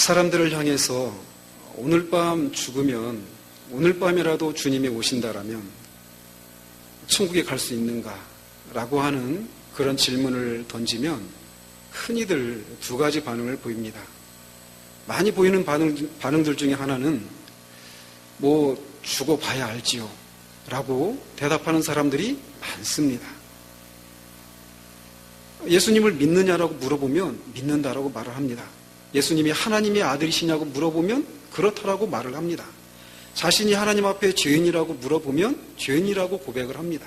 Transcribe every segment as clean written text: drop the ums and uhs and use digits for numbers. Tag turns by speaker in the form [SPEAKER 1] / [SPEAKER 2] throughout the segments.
[SPEAKER 1] 사람들을 향해서 오늘 밤 죽으면 오늘 밤이라도 주님이 오신다라면 천국에 갈 수 있는가? 라고 하는 그런 질문을 던지면 흔히들 두 가지 반응을 보입니다. 많이 보이는 반응들 중에 하나는 죽어봐야 알지요 라고 대답하는 사람들이 많습니다. 예수님을 믿느냐라고 물어보면 믿는다라고 말을 합니다. 예수님이 하나님의 아들이시냐고 물어보면 그렇다라고 말을 합니다. 자신이 하나님 앞에 죄인이라고 물어보면 죄인이라고 고백을 합니다.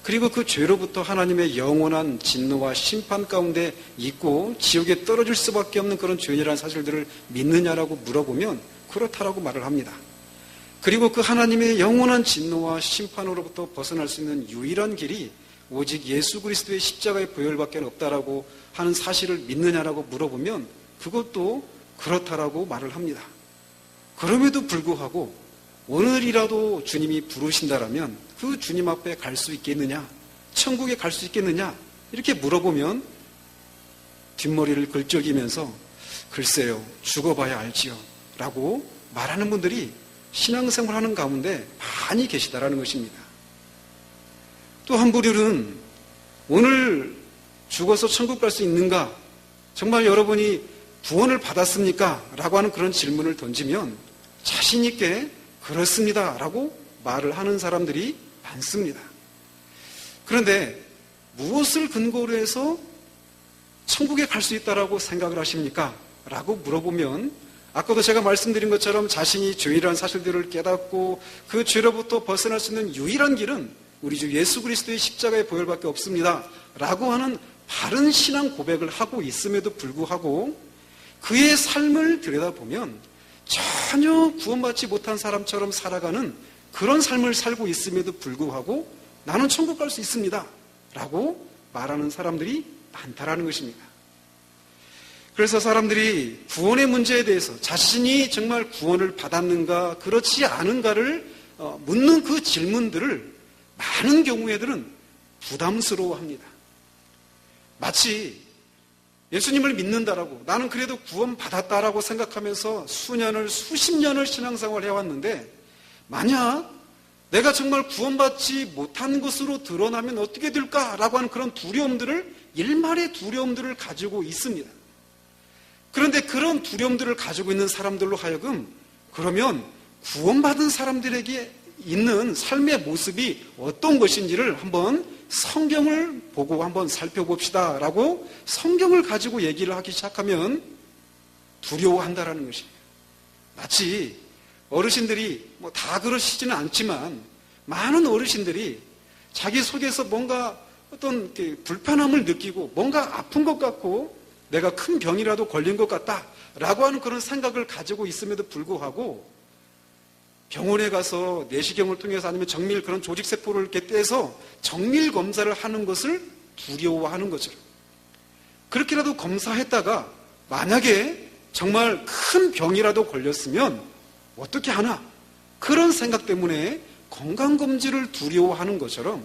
[SPEAKER 1] 그리고 그 죄로부터 하나님의 영원한 진노와 심판 가운데 있고 지옥에 떨어질 수밖에 없는 그런 죄인이라는 사실들을 믿느냐라고 물어보면 그렇다라고 말을 합니다. 그리고 그 하나님의 영원한 진노와 심판으로부터 벗어날 수 있는 유일한 길이 오직 예수 그리스도의 십자가의 보혈밖에 없다라고 하는 사실을 믿느냐라고 물어보면 그것도 그렇다라고 말을 합니다. 그럼에도 불구하고 오늘이라도 주님이 부르신다라면 그 주님 앞에 갈 수 있겠느냐? 천국에 갈 수 있겠느냐? 이렇게 물어보면 뒷머리를 긁적이면서 글쎄요, 죽어봐야 알지요 라고 말하는 분들이 신앙생활하는 가운데 많이 계시다라는 것입니다. 또 한 부류는 오늘 죽어서 천국 갈 수 있는가? 정말 여러분이 구원을 받았습니까? 라고 하는 그런 질문을 던지면 자신 있게 그렇습니다 라고 말을 하는 사람들이 많습니다. 그런데 무엇을 근거로 해서 천국에 갈 수 있다라고 생각을 하십니까? 라고 물어보면 아까도 제가 말씀드린 것처럼 자신이 죄인이라는 사실들을 깨닫고 그 죄로부터 벗어날 수 있는 유일한 길은 우리 주 예수 그리스도의 십자가의 보혈밖에 없습니다 라고 하는 바른 신앙 고백을 하고 있음에도 불구하고 그의 삶을 들여다보면 전혀 구원받지 못한 사람처럼 살아가는 그런 삶을 살고 있음에도 불구하고 나는 천국 갈 수 있습니다 라고 말하는 사람들이 많다라는 것입니다. 그래서 사람들이 구원의 문제에 대해서 자신이 정말 구원을 받았는가 그렇지 않은가를 묻는 그 질문들을 많은 경우에들은 부담스러워합니다. 마치 예수님을 믿는다라고 나는 그래도 구원받았다라고 생각하면서 수십 년을 신앙생활을 해왔는데 만약 내가 정말 구원받지 못한 것으로 드러나면 어떻게 될까라고 하는 그런 두려움들을 일말의 두려움들을 가지고 있습니다. 그런데 그런 두려움들을 가지고 있는 사람들로 하여금 그러면 구원받은 사람들에게 있는 삶의 모습이 어떤 것인지를 한번 성경을 보고 한번 살펴봅시다 라고 성경을 가지고 얘기를 하기 시작하면 두려워한다라는 것입니다. 마치 어르신들이 다 그러시지는 않지만 많은 어르신들이 자기 속에서 뭔가 어떤 불편함을 느끼고 뭔가 아픈 것 같고 내가 큰 병이라도 걸린 것 같다라고 하는 그런 생각을 가지고 있음에도 불구하고 병원에 가서 내시경을 통해서 아니면 정밀 그런 조직세포를 이렇게 떼서 정밀 검사를 하는 것을 두려워하는 거죠. 그렇게라도 검사했다가 만약에 정말 큰 병이라도 걸렸으면 어떻게 하나? 그런 생각 때문에 건강검진을 두려워하는 것처럼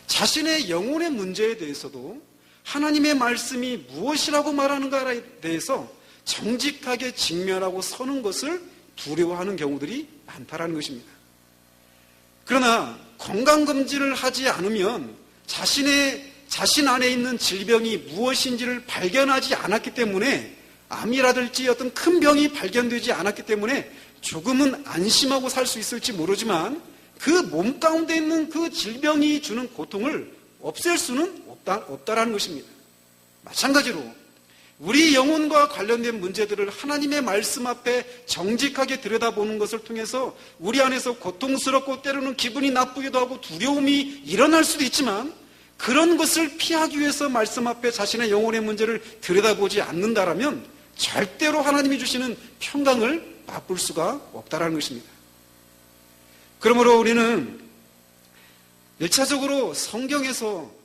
[SPEAKER 1] 자신의 영혼의 문제에 대해서도 하나님의 말씀이 무엇이라고 말하는가에 대해서 정직하게 직면하고 서는 것을 두려워하는 경우들이 많다라는 것입니다. 그러나 건강검진을 하지 않으면 자신 안에 있는 질병이 무엇인지를 발견하지 않았기 때문에 암이라든지 어떤 큰 병이 발견되지 않았기 때문에 조금은 안심하고 살 수 있을지 모르지만 그 몸 가운데 있는 그 질병이 주는 고통을 없앨 수는 없다라는 것입니다. 마찬가지로 우리 영혼과 관련된 문제들을 하나님의 말씀 앞에 정직하게 들여다보는 것을 통해서 우리 안에서 고통스럽고 때로는 기분이 나쁘기도 하고 두려움이 일어날 수도 있지만 그런 것을 피하기 위해서 말씀 앞에 자신의 영혼의 문제를 들여다보지 않는다라면 절대로 하나님이 주시는 평강을 맛볼 수가 없다라는 것입니다. 그러므로 우리는 1차적으로 성경에서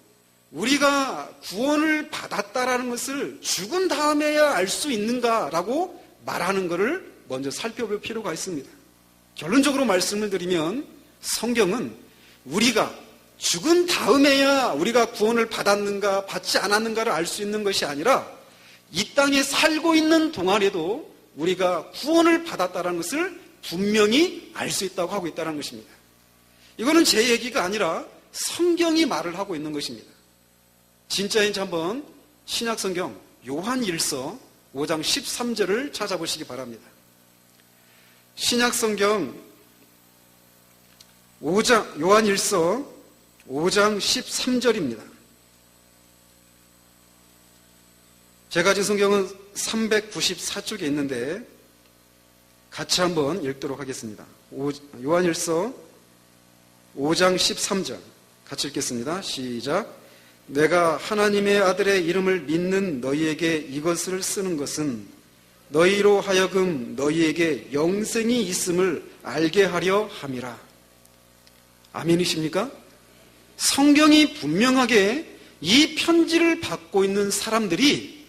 [SPEAKER 1] 우리가 구원을 받았다라는 것을 죽은 다음에야 알 수 있는가라고 말하는 것을 먼저 살펴볼 필요가 있습니다. 결론적으로 말씀을 드리면 성경은 우리가 죽은 다음에야 우리가 구원을 받았는가 받지 않았는가를 알 수 있는 것이 아니라 이 땅에 살고 있는 동안에도 우리가 구원을 받았다는 것을 분명히 알 수 있다고 하고 있다는 것입니다. 이거는 제 얘기가 아니라 성경이 말을 하고 있는 것입니다. 진짜인지 한번 신약성경 요한일서 5장 13절을 찾아보시기 바랍니다. 신약성경 요한일서 5장 13절입니다. 제가 가진 성경은 394쪽에 있는데 같이 한번 읽도록 하겠습니다. 요한일서 5장 13절 같이 읽겠습니다. 시작. 내가 하나님의 아들의 이름을 믿는 너희에게 이것을 쓰는 것은 너희로 하여금 너희에게 영생이 있음을 알게 하려 함이라. 아멘이십니까? 성경이 분명하게 이 편지를 받고 있는 사람들이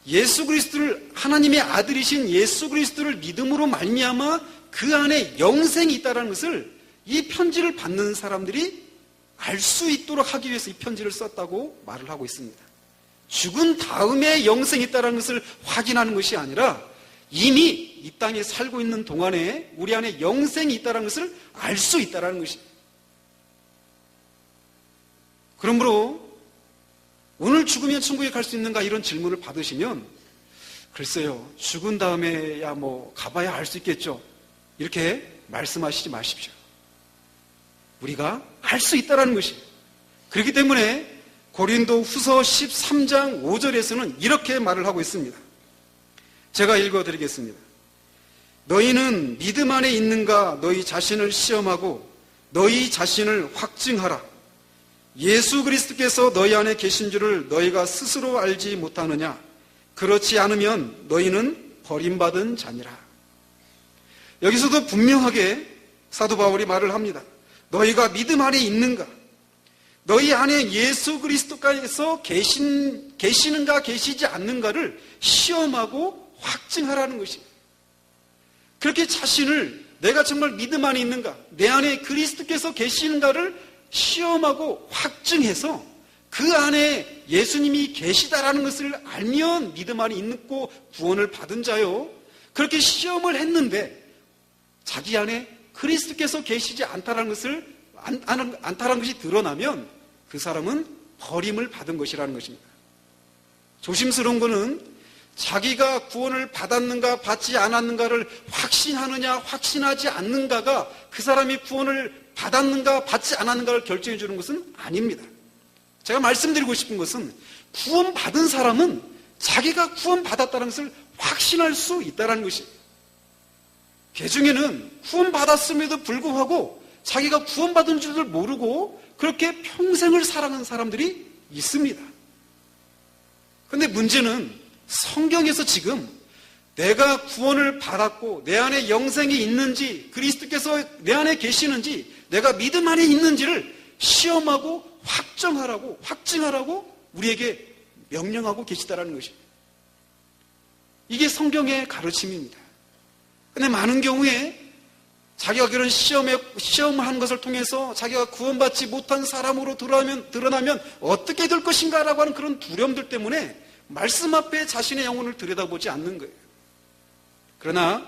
[SPEAKER 1] 예수 그리스도를, 하나님의 아들이신 예수 그리스도를 믿음으로 말미암아 그 안에 영생이 있다는 것을 이 편지를 받는 사람들이 알 수 있도록 하기 위해서 이 편지를 썼다고 말을 하고 있습니다. 죽은 다음에 영생이 있다는 것을 확인하는 것이 아니라 이미 이 땅에 살고 있는 동안에 우리 안에 영생이 있다는 것을 알 수 있다는 것입니다. 그러므로 오늘 죽으면 천국에 갈 수 있는가 이런 질문을 받으시면 글쎄요, 죽은 다음에야 가봐야 알 수 있겠죠, 이렇게 말씀하시지 마십시오. 우리가 알 수 있다는 것이에요. 그렇기 때문에 고린도 후서 13장 5절에서는 이렇게 말을 하고 있습니다. 제가 읽어드리겠습니다. 너희는 믿음 안에 있는가 너희 자신을 시험하고 너희 자신을 확증하라. 예수 그리스도께서 너희 안에 계신 줄을 너희가 스스로 알지 못하느냐? 그렇지 않으면 너희는 버림받은 자니라. 여기서도 분명하게 사도 바울이 말을 합니다. 너희가 믿음 안에 있는가? 너희 안에 예수 그리스도께서 계시는가 계시지 않는가를 시험하고 확증하라는 것입니다. 그렇게 자신을 내가 정말 믿음 안에 있는가, 내 안에 그리스도께서 계시는가를 시험하고 확증해서 그 안에 예수님이 계시다라는 것을 알면 믿음 안에 있고 구원을 받은 자요. 그렇게 시험을 했는데 자기 안에 그리스도께서 계시지 않다라는 것이 드러나면 그 사람은 버림을 받은 것이라는 것입니다. 조심스러운 것은 자기가 구원을 받았는가 받지 않았는가를 확신하느냐 확신하지 않는가가 그 사람이 구원을 받았는가 받지 않았는가를 결정해 주는 것은 아닙니다. 제가 말씀드리고 싶은 것은 구원받은 사람은 자기가 구원받았다는 것을 확신할 수 있다는 것입니다. 개중에는 구원받았음에도 불구하고 자기가 구원받은 줄을 모르고 그렇게 평생을 살아가는 사람들이 있습니다. 그런데 문제는 성경에서 지금 내가 구원을 받았고 내 안에 영생이 있는지, 그리스도께서 내 안에 계시는지, 내가 믿음 안에 있는지를 시험하고 확증하라고 우리에게 명령하고 계시다라는 것입니다. 이게 성경의 가르침입니다. 그런데 많은 경우에 자기가 그런 시험하는 것을 통해서 자기가 구원받지 못한 사람으로 드러나면 어떻게 될 것인가라고 하는 그런 두려움들 때문에 말씀 앞에 자신의 영혼을 들여다보지 않는 거예요. 그러나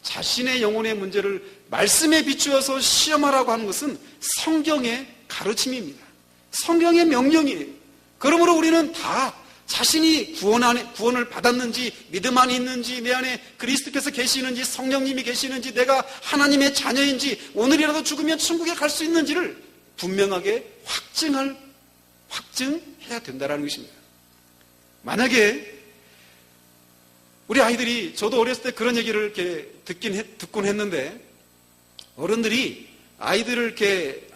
[SPEAKER 1] 자신의 영혼의 문제를 말씀에 비추어서 시험하라고 하는 것은 성경의 가르침입니다. 성경의 명령이에요. 그러므로 우리는 다 자신이 구원을 받았는지, 믿음 안에 있는지, 내 안에 그리스도께서 계시는지, 성령님이 계시는지, 내가 하나님의 자녀인지, 오늘이라도 죽으면 천국에 갈 수 있는지를 분명하게 확증해야 된다는 것입니다. 만약에 우리 아이들이, 저도 어렸을 때 그런 얘기를 이렇게 듣곤 했는데, 어른들이 아이들한테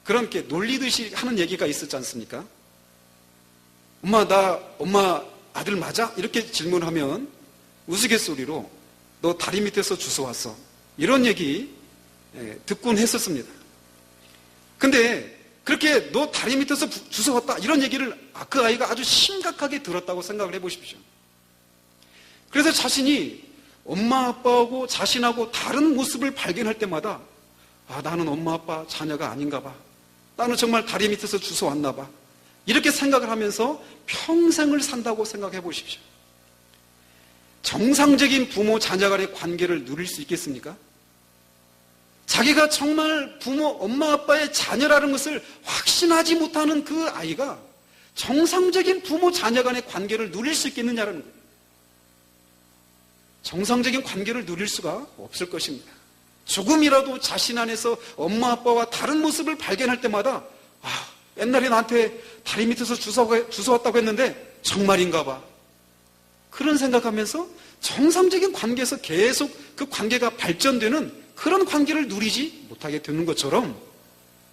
[SPEAKER 1] 그런 이렇게 놀리듯이 하는 얘기가 있었지 않습니까? 엄마 아들 맞아? 이렇게 질문하면 우스갯소리로 너 다리 밑에서 주워왔어. 이런 얘기 듣곤 했었습니다. 근데 그렇게 너 다리 밑에서 주워왔다 이런 얘기를 그 아이가 아주 심각하게 들었다고 생각을 해보십시오. 그래서 자신이 엄마 아빠하고 자신하고 다른 모습을 발견할 때마다 나는 엄마 아빠 자녀가 아닌가 봐. 나는 정말 다리 밑에서 주워왔나 봐. 이렇게 생각을 하면서 평생을 산다고 생각해 보십시오. 정상적인 부모 자녀 간의 관계를 누릴 수 있겠습니까? 자기가 정말 부모, 엄마, 아빠의 자녀라는 것을 확신하지 못하는 그 아이가 정상적인 부모, 자녀 간의 관계를 누릴 수 있겠느냐라는 거예요. 정상적인 관계를 누릴 수가 없을 것입니다. 조금이라도 자신 안에서 엄마, 아빠와 다른 모습을 발견할 때마다 옛날에 나한테 다리 밑에서 주워왔다고 했는데 정말인가 봐. 그런 생각하면서 정상적인 관계에서 계속 그 관계가 발전되는 그런 관계를 누리지 못하게 되는 것처럼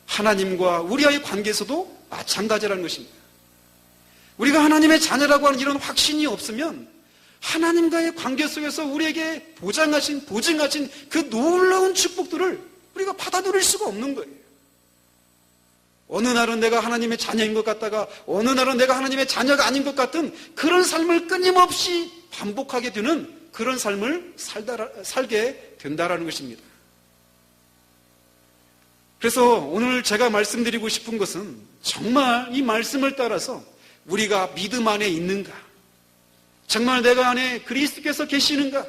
[SPEAKER 1] 하나님과 우리와의 관계에서도 마찬가지라는 것입니다. 우리가 하나님의 자녀라고 하는 이런 확신이 없으면 하나님과의 관계 속에서 우리에게 보증하신 그 놀라운 축복들을 우리가 받아 누릴 수가 없는 거예요. 어느 날은 내가 하나님의 자녀인 것 같다가 어느 날은 내가 하나님의 자녀가 아닌 것 같은 그런 삶을 끊임없이 반복하게 되는 그런 삶을 살게 된다라는 것입니다. 그래서 오늘 제가 말씀드리고 싶은 것은 정말 이 말씀을 따라서 우리가 믿음 안에 있는가? 정말 내가 안에 그리스도께서 계시는가?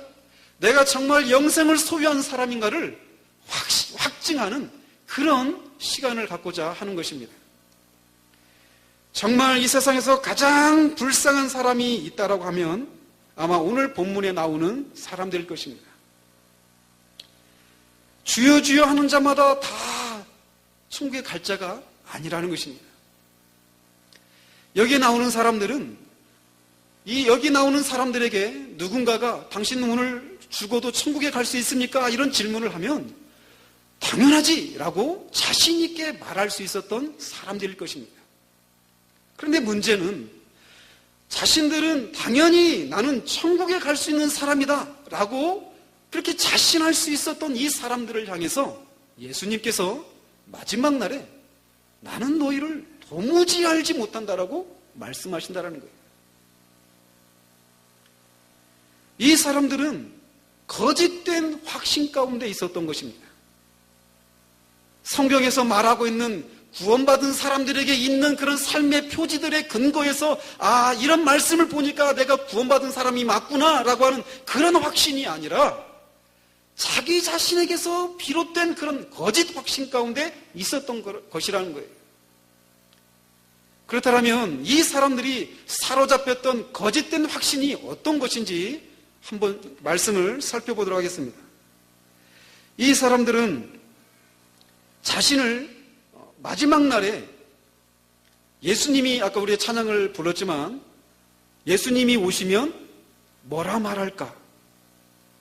[SPEAKER 1] 내가 정말 영생을 소유한 사람인가를 확증하는 그런 시간을 갖고자 하는 것입니다. 정말 이 세상에서 가장 불쌍한 사람이 있다라고 하면 아마 오늘 본문에 나오는 사람들일 것입니다. 주여 주여 하는 자마다 다 천국에 갈 자가 아니라는 것입니다. 여기에 나오는 사람들은 여기 나오는 사람들에게 누군가가 당신 오늘 죽어도 천국에 갈 수 있습니까? 이런 질문을 하면 당연하지 라고 자신 있게 말할 수 있었던 사람들일 것입니다. 그런데 문제는 자신들은 당연히 나는 천국에 갈 수 있는 사람이다 라고 그렇게 자신할 수 있었던 이 사람들을 향해서 예수님께서 마지막 날에 나는 너희를 도무지 알지 못한다라고 말씀하신다라는 거예요. 이 사람들은 거짓된 확신 가운데 있었던 것입니다. 성경에서 말하고 있는 구원받은 사람들에게 있는 그런 삶의 표지들의 근거에서 이런 말씀을 보니까 내가 구원받은 사람이 맞구나 라고 하는 그런 확신이 아니라 자기 자신에게서 비롯된 그런 거짓 확신 가운데 있었던 것이라는 거예요. 그렇다면 이 사람들이 사로잡혔던 거짓된 확신이 어떤 것인지 한번 말씀을 살펴보도록 하겠습니다. 이 사람들은 자신을 마지막 날에 예수님이 아까 우리가 찬양을 불렀지만 예수님이 오시면 뭐라 말할까?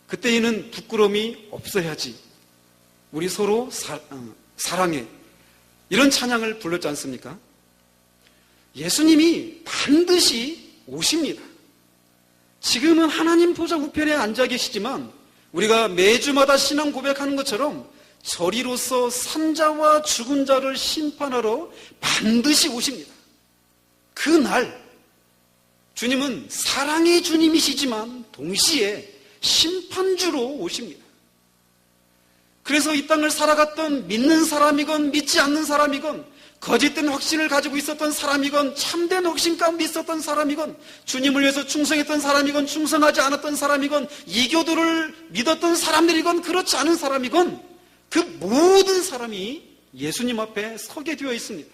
[SPEAKER 1] 그때에는 부끄러움이 없어야지. 우리 서로 사랑해. 이런 찬양을 불렀지 않습니까? 예수님이 반드시 오십니다. 지금은 하나님 보좌 우편에 앉아 계시지만 우리가 매주마다 신앙 고백하는 것처럼 저리로서 산자와 죽은 자를 심판하러 반드시 오십니다. 그날 주님은 사랑의 주님이시지만 동시에 심판주로 오십니다. 그래서 이 땅을 살아갔던 믿는 사람이건 믿지 않는 사람이건 거짓된 확신을 가지고 있었던 사람이건 참된 확신 가운데 있었던 사람이건 주님을 위해서 충성했던 사람이건 충성하지 않았던 사람이건 이교도를 믿었던 사람들이건 그렇지 않은 사람이건 그 모든 사람이 예수님 앞에 서게 되어 있습니다.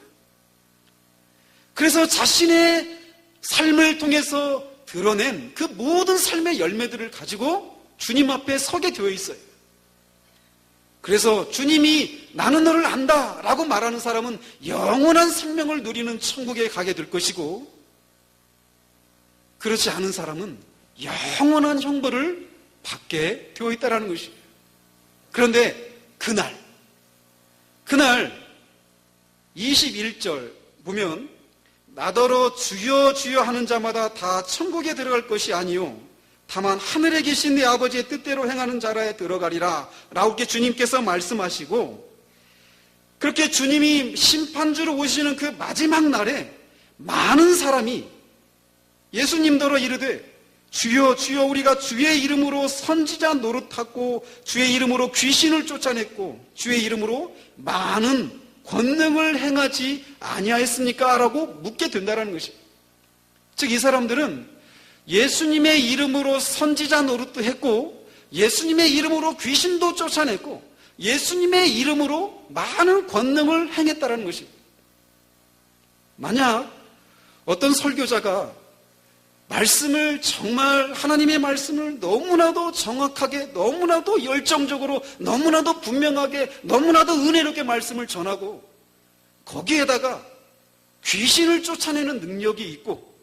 [SPEAKER 1] 그래서 자신의 삶을 통해서 드러낸 그 모든 삶의 열매들을 가지고 주님 앞에 서게 되어 있어요. 그래서 주님이 나는 너를 안다 라고 말하는 사람은 영원한 생명을 누리는 천국에 가게 될 것이고 그렇지 않은 사람은 영원한 형벌을 받게 되어 있다는 것이에요. 그런데 그날 21절 보면 나더러 주여 주여 하는 자마다 다 천국에 들어갈 것이 아니요 다만 하늘에 계신 내 아버지의 뜻대로 행하는 자라에 들어가리라 라고 주님께서 말씀하시고 그렇게 주님이 심판주로 오시는 그 마지막 날에 많은 사람이 예수님더러 이르되 주여 주여 우리가 주의 이름으로 선지자 노릇하고 주의 이름으로 귀신을 쫓아냈고 주의 이름으로 많은 권능을 행하지 아니하였습니까? 라고 묻게 된다는 것입니다. 즉 이 사람들은 예수님의 이름으로 선지자 노릇도 했고 예수님의 이름으로 귀신도 쫓아냈고 예수님의 이름으로 많은 권능을 행했다는 것입니다. 만약 어떤 설교자가 말씀을 정말 하나님의 말씀을 너무나도 정확하게 너무나도 열정적으로 너무나도 분명하게 너무나도 은혜롭게 말씀을 전하고 거기에다가 귀신을 쫓아내는 능력이 있고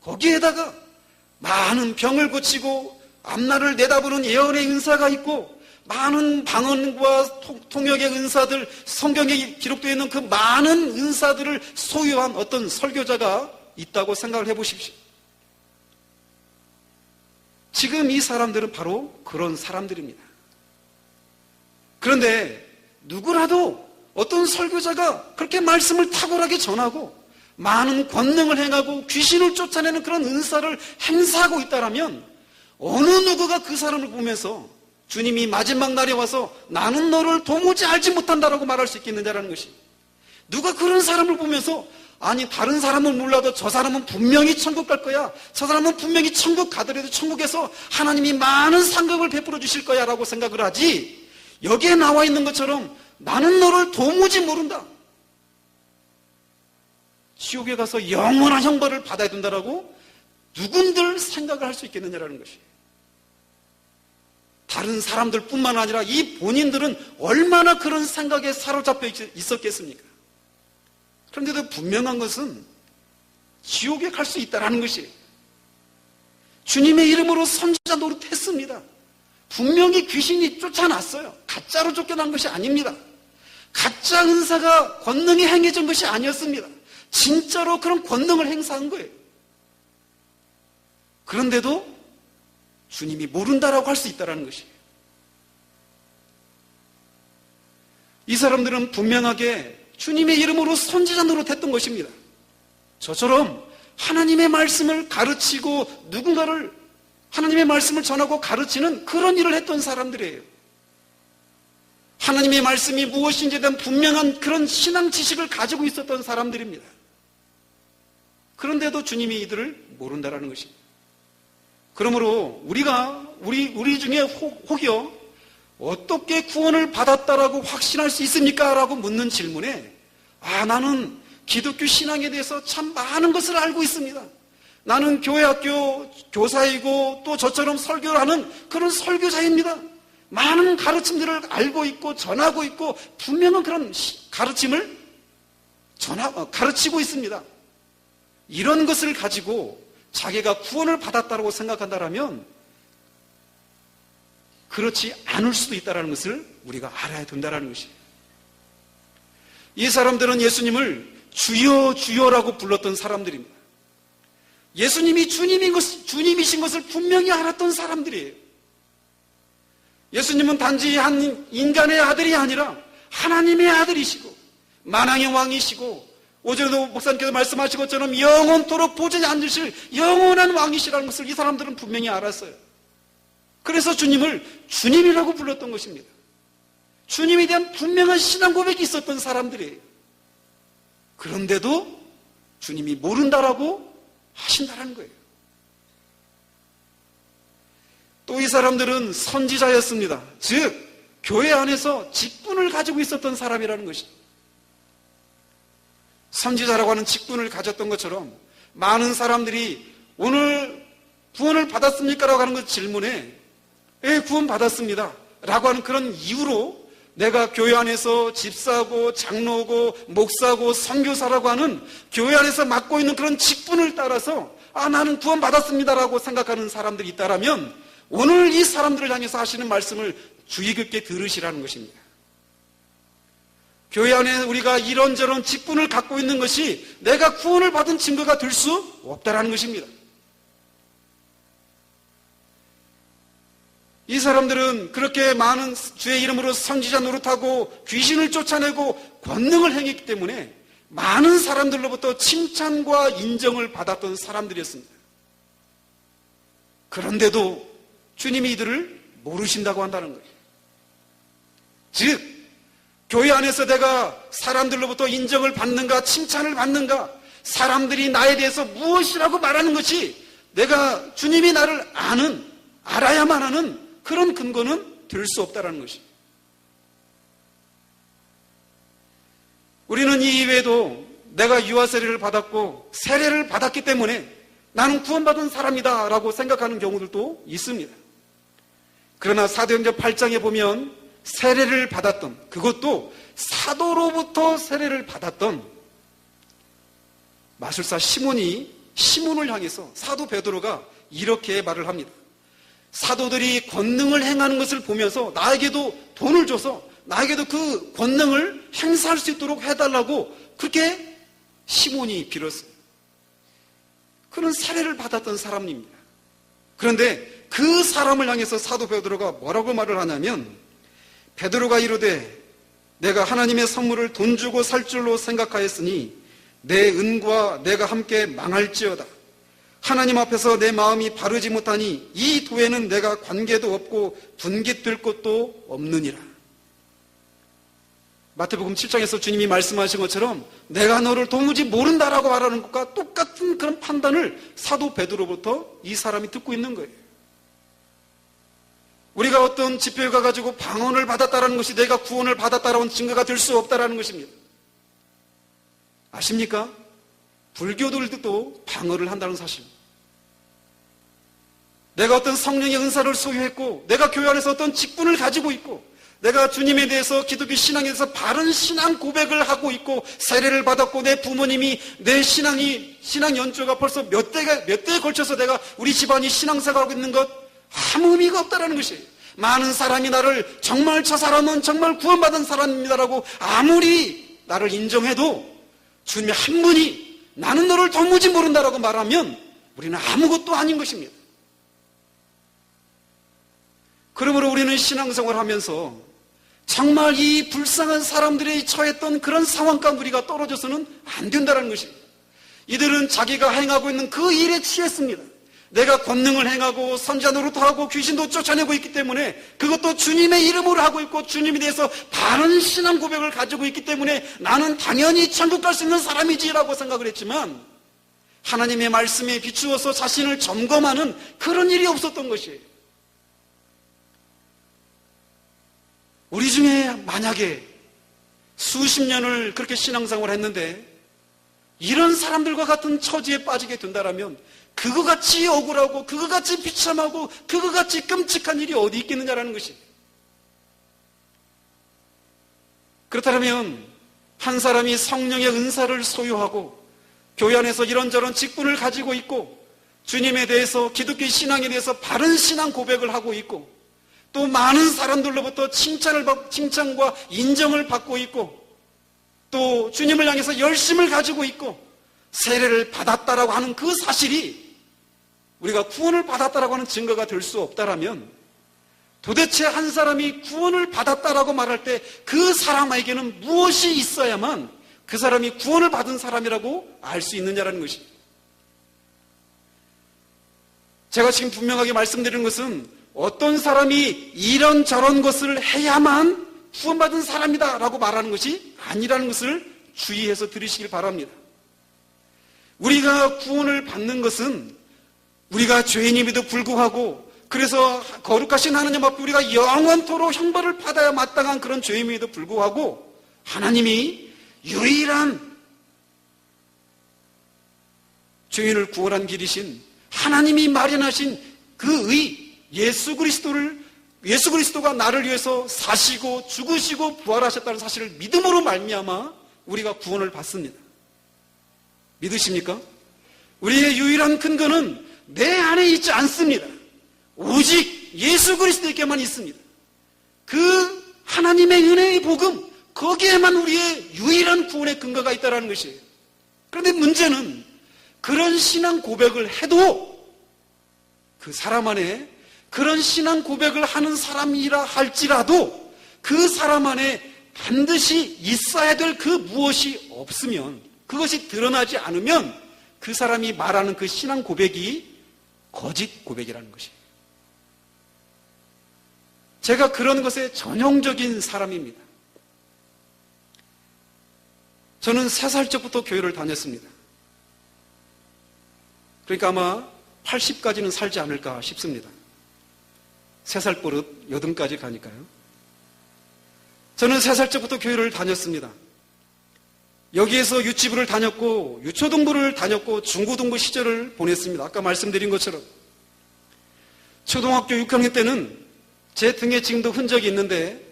[SPEAKER 1] 거기에다가 많은 병을 고치고 앞날을 내다보는 예언의 은사가 있고 많은 방언과 통역의 은사들, 성경에 기록되어 있는 그 많은 은사들을 소유한 어떤 설교자가 있다고 생각을 해보십시오. 지금 이 사람들은 바로 그런 사람들입니다. 그런데 누구라도 어떤 설교자가 그렇게 말씀을 탁월하게 전하고 많은 권능을 행하고 귀신을 쫓아내는 그런 은사를 행사하고 있다면 어느 누구가 그 사람을 보면서 주님이 마지막 날에 와서 나는 너를 도무지 알지 못한다라고 말할 수 있겠느냐라는 것이, 누가 그런 사람을 보면서 아니 다른 사람은 몰라도 저 사람은 분명히 천국 갈 거야, 저 사람은 분명히 천국 가더라도 천국에서 하나님이 많은 상급을 베풀어 주실 거야 라고 생각을 하지, 여기에 나와 있는 것처럼 나는 너를 도무지 모른다, 지옥에 가서 영원한 형벌을 받아야 된다라고 누군들 생각을 할 수 있겠느냐라는 것이, 다른 사람들 뿐만 아니라 이 본인들은 얼마나 그런 생각에 사로잡혀 있었겠습니까? 그런데도 분명한 것은 지옥에 갈 수 있다는 것이에요. 주님의 이름으로 선지자 노릇했습니다. 분명히 귀신이 쫓아났어요. 가짜로 쫓겨난 것이 아닙니다. 가짜 은사가 권능이 행해진 것이 아니었습니다. 진짜로 그런 권능을 행사한 거예요. 그런데도 주님이 모른다라고 할 수 있다는 것이에요. 이 사람들은 분명하게 주님의 이름으로 선지자 노릇했던 것입니다. 저처럼 하나님의 말씀을 가르치고 누군가를 하나님의 말씀을 전하고 가르치는 그런 일을 했던 사람들이에요. 하나님의 말씀이 무엇인지에 대한 분명한 그런 신앙 지식을 가지고 있었던 사람들입니다. 그런데도 주님이 이들을 모른다라는 것입니다. 그러므로 우리 중에 혹여 어떻게 구원을 받았다라고 확신할 수 있습니까? 라고 묻는 질문에 나는 기독교 신앙에 대해서 참 많은 것을 알고 있습니다. 나는 교회 학교 교사이고 또 저처럼 설교를 하는 그런 설교자입니다. 많은 가르침들을 알고 있고 전하고 있고 분명한 그런 가르침을 가르치고 있습니다. 이런 것을 가지고 자기가 구원을 받았다고 생각한다면 그렇지 않을 수도 있다는 것을 우리가 알아야 된다는 것이에요. 이 사람들은 예수님을 주여 주여라고 불렀던 사람들입니다. 예수님이 주님이신 것을 분명히 알았던 사람들이에요. 예수님은 단지 한 인간의 아들이 아니라 하나님의 아들이시고 만왕의 왕이시고 어제도 목사님께서 말씀하신 것처럼 영원토록 보좌에 앉으실 영원한 왕이시라는 것을 이 사람들은 분명히 알았어요. 그래서 주님을 주님이라고 불렀던 것입니다. 주님에 대한 분명한 신앙 고백이 있었던 사람들이에요. 그런데도 주님이 모른다라고 하신다는 거예요. 또 이 사람들은 선지자였습니다. 즉 교회 안에서 직분을 가지고 있었던 사람이라는 것입니다. 선지자라고 하는 직분을 가졌던 것처럼 많은 사람들이 오늘 구원을 받았습니까? 라고 하는 그 질문에 구원 받았습니다 라고 하는 그런 이유로 내가 교회 안에서 집사고 장로고 목사고 선교사라고 하는 교회 안에서 맡고 있는 그런 직분을 따라서 나는 구원 받았습니다라고 생각하는 사람들이 있다면 오늘 이 사람들을 향해서 하시는 말씀을 주의 깊게 들으시라는 것입니다. 교회 안에 우리가 이런저런 직분을 갖고 있는 것이 내가 구원을 받은 증거가 될 수 없다라는 것입니다. 이 사람들은 그렇게 많은 주의 이름으로 선지자 노릇하고 귀신을 쫓아내고 권능을 행했기 때문에 많은 사람들로부터 칭찬과 인정을 받았던 사람들이었습니다. 그런데도 주님이 이들을 모르신다고 한다는 거예요. 즉 교회 안에서 내가 사람들로부터 인정을 받는가 칭찬을 받는가, 사람들이 나에 대해서 무엇이라고 말하는 것이 내가 주님이 나를 알아야만 하는 그런 근거는 될 수 없다는 것입니다. 우리는 이 이외에도 내가 유아 세례를 받았고 세례를 받았기 때문에 나는 구원받은 사람이다 라고 생각하는 경우들도 있습니다. 그러나 사도행전 8장에 보면 세례를 받았던, 그것도 사도로부터 세례를 받았던 마술사 시몬을 향해서 사도 베드로가 이렇게 말을 합니다. 사도들이 권능을 행하는 것을 보면서 나에게도 돈을 줘서 나에게도 그 권능을 행사할 수 있도록 해달라고 그렇게 시몬이 빌었어요. 그는 세례를 받았던 사람입니다. 그런데 그 사람을 향해서 사도 베드로가 뭐라고 말을 하냐면, 베드로가 이르되 내가 하나님의 선물을 돈 주고 살 줄로 생각하였으니 내 은과 내가 함께 망할지어다. 하나님 앞에서 내 마음이 바르지 못하니 이 도에는 내가 관계도 없고 분깃될 것도 없느니라. 마태복음 7장에서 주님이 말씀하신 것처럼 내가 너를 도무지 모른다라고 말하는 것과 똑같은 그런 판단을 사도 베드로부터 이 사람이 듣고 있는 거예요. 우리가 어떤 집회에 가가지고 방언을 받았다라는 것이 내가 구원을 받았다라는 증거가 될 수 없다라는 것입니다. 아십니까? 불교들도 방언을 한다는 사실. 내가 어떤 성령의 은사를 소유했고 내가 교회 안에서 어떤 직분을 가지고 있고 내가 주님에 대해서 기독교 신앙에 대해서 바른 신앙 고백을 하고 있고 세례를 받았고 내 부모님이 내 신앙 연조가 벌써 몇 대에 걸쳐서 내가 우리 집안이 신앙생활하고 있는 것 아무 의미가 없다라는 것이에요. 많은 사람이 나를 정말 저 사람은 정말 구원받은 사람입니다라고 아무리 나를 인정해도 주님의 한 분이 나는 너를 도무지 모른다라고 말하면 우리는 아무것도 아닌 것입니다. 그러므로 우리는 신앙생활을 하면서 정말 이 불쌍한 사람들이 처했던 그런 상황 가운데 우리가 떨어져서는 안 된다는 것입니다. 이들은 자기가 행하고 있는 그 일에 취했습니다. 내가 권능을 행하고 선지자 노릇하고 귀신도 쫓아내고 있기 때문에 그것도 주님의 이름으로 하고 있고 주님에 대해서 바른 신앙 고백을 가지고 있기 때문에 나는 당연히 천국 갈 수 있는 사람이지라고 생각을 했지만 하나님의 말씀에 비추어서 자신을 점검하는 그런 일이 없었던 것이에요. 우리 중에 만약에 수십 년을 그렇게 신앙생활을 했는데 이런 사람들과 같은 처지에 빠지게 된다면 그거같이 억울하고 그거같이 비참하고 그거같이 끔찍한 일이 어디 있겠느냐라는 것이에요. 그렇다면 한 사람이 성령의 은사를 소유하고 교회 안에서 이런저런 직분을 가지고 있고 주님에 대해서 기독교 신앙에 대해서 바른 신앙 고백을 하고 있고 또 많은 사람들로부터 칭찬과 인정을 받고 있고 또 주님을 향해서 열심을 가지고 있고 세례를 받았다라고 하는 그 사실이 우리가 구원을 받았다라고 하는 증거가 될 수 없다라면 도대체 한 사람이 구원을 받았다라고 말할 때 그 사람에게는 무엇이 있어야만 그 사람이 구원을 받은 사람이라고 알 수 있느냐라는 것입니다. 제가 지금 분명하게 말씀드리는 것은 어떤 사람이 이런저런 것을 해야만 구원받은 사람이다 라고 말하는 것이 아니라는 것을 주의해서 들으시길 바랍니다. 우리가 구원을 받는 것은 우리가 죄인임에도 불구하고 그래서 거룩하신 하나님 앞에 우리가 영원토록 형벌을 받아야 마땅한 그런 죄인임에도 불구하고 하나님이 유일한 죄인을 구원한 길이신 하나님이 마련하신 그 의 예수 그리스도가 나를 위해서 사시고 죽으시고 부활하셨다는 사실을 믿음으로 말미암아 우리가 구원을 받습니다. 믿으십니까? 우리의 유일한 근거는 내 안에 있지 않습니다. 오직 예수 그리스도에게만 있습니다. 그 하나님의 은혜의 복음 거기에만 우리의 유일한 구원의 근거가 있다는 것이에요. 그런데 문제는 그런 신앙 고백을 해도 그 사람 안에 그런 신앙 고백을 하는 사람이라 할지라도 그 사람 안에 반드시 있어야 될 그 무엇이 없으면 그것이 드러나지 않으면 그 사람이 말하는 그 신앙 고백이 거짓 고백이라는 것이에요. 제가 그런 것에 전형적인 사람입니다. 저는 3살 적부터 교회를 다녔습니다. 그러니까 아마 80까지는 살지 않을까 싶습니다. 3살 버릇 80까지 가니까요. 저는 3살 때부터 교회를 다녔습니다. 여기에서 유치부를 다녔고 유초등부를 다녔고 중고등부 시절을 보냈습니다. 아까 말씀드린 것처럼 초등학교 6학년 때는 제 등에 지금도 흔적이 있는데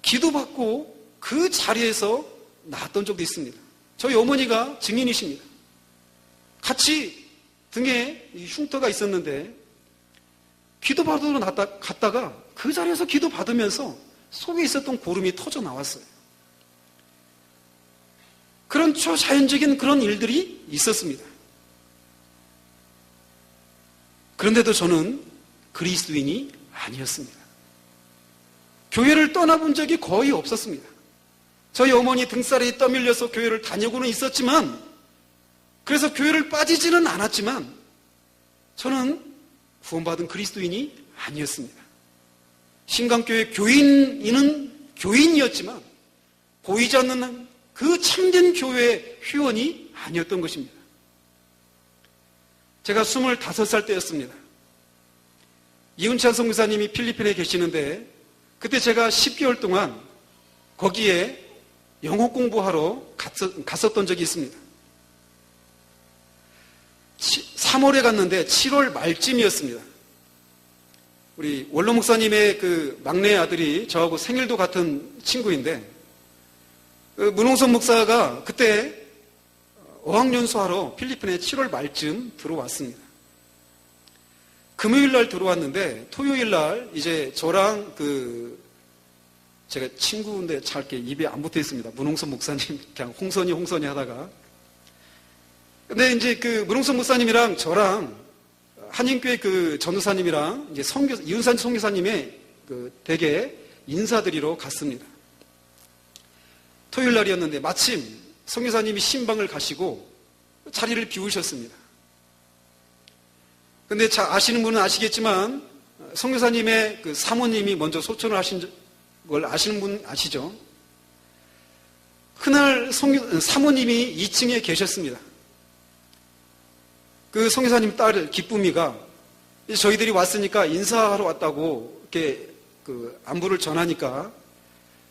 [SPEAKER 1] 기도받고 그 자리에서 나왔던 적도 있습니다. 저희 어머니가 증인이십니다. 같이 등에 흉터가 있었는데 기도받으러 갔다가 그 자리에서 기도받으면서 속에 있었던 고름이 터져 나왔어요. 그런 초자연적인 그런 일들이 있었습니다. 그런데도 저는 그리스도인이 아니었습니다. 교회를 떠나본 적이 거의 없었습니다. 저희 어머니 등살이 떠밀려서 교회를 다니고는 있었지만, 그래서 교회를 빠지지는 않았지만 저는 구원받은 그리스도인이 아니었습니다. 신강교회 교인은 교인이었지만 보이지 않는 그 참된 교회의 회원이 아니었던 것입니다. 제가 25살 때였습니다. 이은찬 선교사님이 필리핀에 계시는데 그때 제가 10개월 동안 거기에 영어 공부하러 갔었던 적이 있습니다. 3월에 갔는데 7월 말쯤이었습니다. 우리 원로 목사님의 그 막내 아들이 저하고 생일도 같은 친구인데 문홍선 목사가 그때 어학연수하러 필리핀에 7월 말쯤 들어왔습니다. 금요일 날 들어왔는데 토요일 날 이제 저랑 제가 친구인데 잘 이렇게 입에 안 붙어 있습니다. 문홍선 목사님 그냥 홍선이 하다가 근데 이제 문홍선 목사님이랑 저랑 한인교회 전도사님이랑 이제 이은산 선교사님의 댁에 인사드리러 갔습니다. 토요일 날이었는데 마침 선교사님이 신방을 가시고 자리를 비우셨습니다. 근데 아시는 분은 아시겠지만 선교사님의 사모님이 먼저 소천을 하신 걸 아시는 분 아시죠? 그날 사모님이 2층에 계셨습니다. 그 선교사님 딸 기쁨이가 저희들이 왔으니까 인사하러 왔다고 이렇게 안부를 전하니까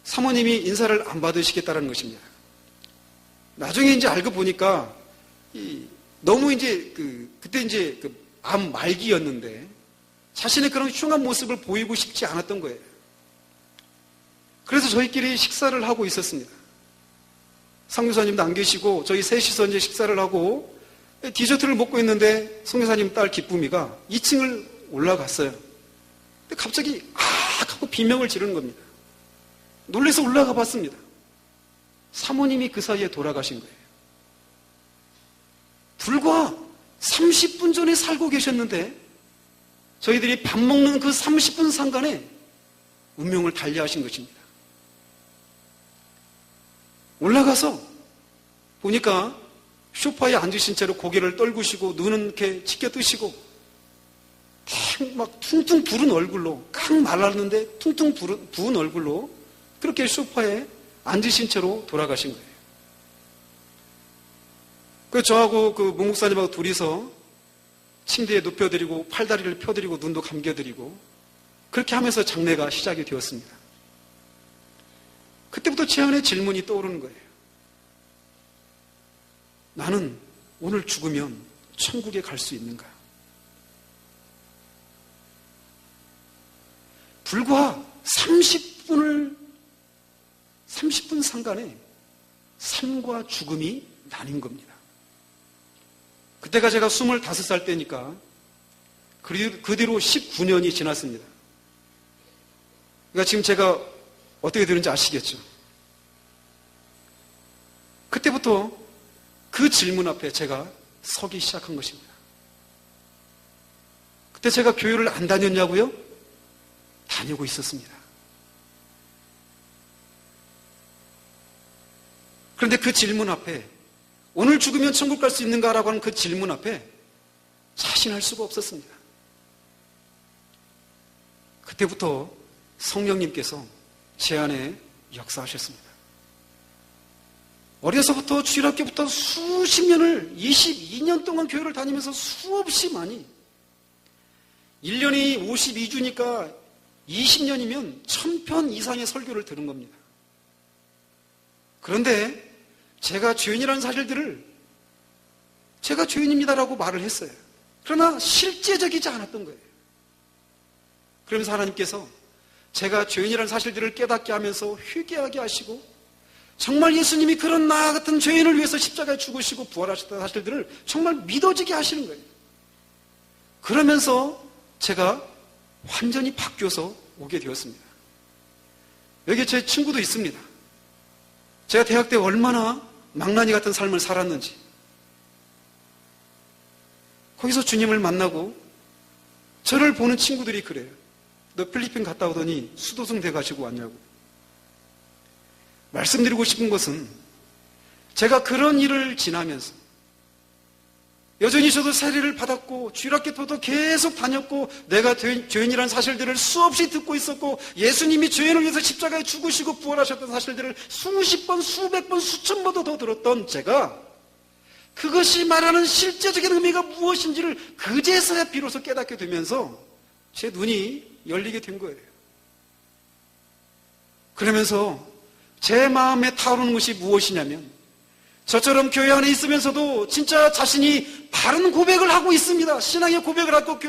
[SPEAKER 1] 사모님이 인사를 안 받으시겠다는 것입니다. 나중에 이제 알고 보니까 너무 이제 그때 이제 암 말기였는데 자신의 그런 흉한 모습을 보이고 싶지 않았던 거예요. 그래서 저희끼리 식사를 하고 있었습니다. 선교사님도 안 계시고 저희 셋이서 이제 식사를 하고 디저트를 먹고 있는데 선교사님 딸 기쁨이가 2층을 올라갔어요. 근데 갑자기 하고 비명을 지르는 겁니다. 놀라서 올라가 봤습니다. 사모님이 그 사이에 돌아가신 거예요. 불과 30분 전에 살고 계셨는데 저희들이 밥 먹는 그 30분 상간에 운명을 달리하신 것입니다. 올라가서 보니까 소파에 앉으신 채로 고개를 떨구시고 눈은 이렇게 치켜뜨시고 막 퉁퉁 부은 얼굴로 칵 말랐는데 퉁퉁 부은 얼굴로 그렇게 소파에 앉으신 채로 돌아가신 거예요. 그래서 저하고 문 목사님하고 둘이서 침대에 눕혀드리고 팔다리를 펴드리고 눈도 감겨드리고 그렇게 하면서 장례가 시작이 되었습니다. 그때부터 제 안에 질문이 떠오르는 거예요. 나는 오늘 죽으면 천국에 갈 수 있는가? 불과 30분 상간에 삶과 죽음이 나뉜 겁니다. 그때가 제가 25살 때니까 그 뒤로 19년이 지났습니다. 그러니까 지금 제가 어떻게 되는지 아시겠죠? 그때부터 그 질문 앞에 제가 서기 시작한 것입니다. 그때 제가 교회를 안 다녔냐고요? 다니고 있었습니다. 그런데 그 질문 앞에 오늘 죽으면 천국 갈 수 있는가라고 하는 그 질문 앞에 자신할 수가 없었습니다. 그때부터 성령님께서 제 안에 역사하셨습니다. 어려서부터 주일학교부터 수십 년을 22년 동안 교회를 다니면서 수없이 많이 1년이 52주니까 20년이면 1000편 이상의 설교를 들은 겁니다. 그런데 제가 죄인이라는 사실들을 제가 죄인입니다라고 말을 했어요. 그러나 실제적이지 않았던 거예요. 그러면서 하나님께서 제가 죄인이라는 사실들을 깨닫게 하면서 회개하게 하시고 정말 예수님이 그런 나 같은 죄인을 위해서 십자가에 죽으시고 부활하셨다는 사실들을 정말 믿어지게 하시는 거예요. 그러면서 제가 완전히 바뀌어서 오게 되었습니다. 여기 제 친구도 있습니다. 제가 대학 때 얼마나 망나니 같은 삶을 살았는지 거기서 주님을 만나고 저를 보는 친구들이 그래요. 너 필리핀 갔다 오더니 수도승 돼가지고 왔냐고. 말씀드리고 싶은 것은 제가 그런 일을 지나면서 여전히 저도 세례를 받았고 주일학교도 계속 다녔고 내가 죄인이라는 사실들을 수없이 듣고 있었고 예수님이 죄인을 위해서 십자가에 죽으시고 부활하셨던 사실들을 수십 번, 수백 번, 수천 번도 더 들었던 제가 그것이 말하는 실제적인 의미가 무엇인지를 그제서야 비로소 깨닫게 되면서 제 눈이 열리게 된 거예요. 그러면서 제 마음에 타오르는 것이 무엇이냐면 저처럼 교회 안에 있으면서도 진짜 자신이 바른 고백을 하고 있습니다. 신앙의 고백을 하고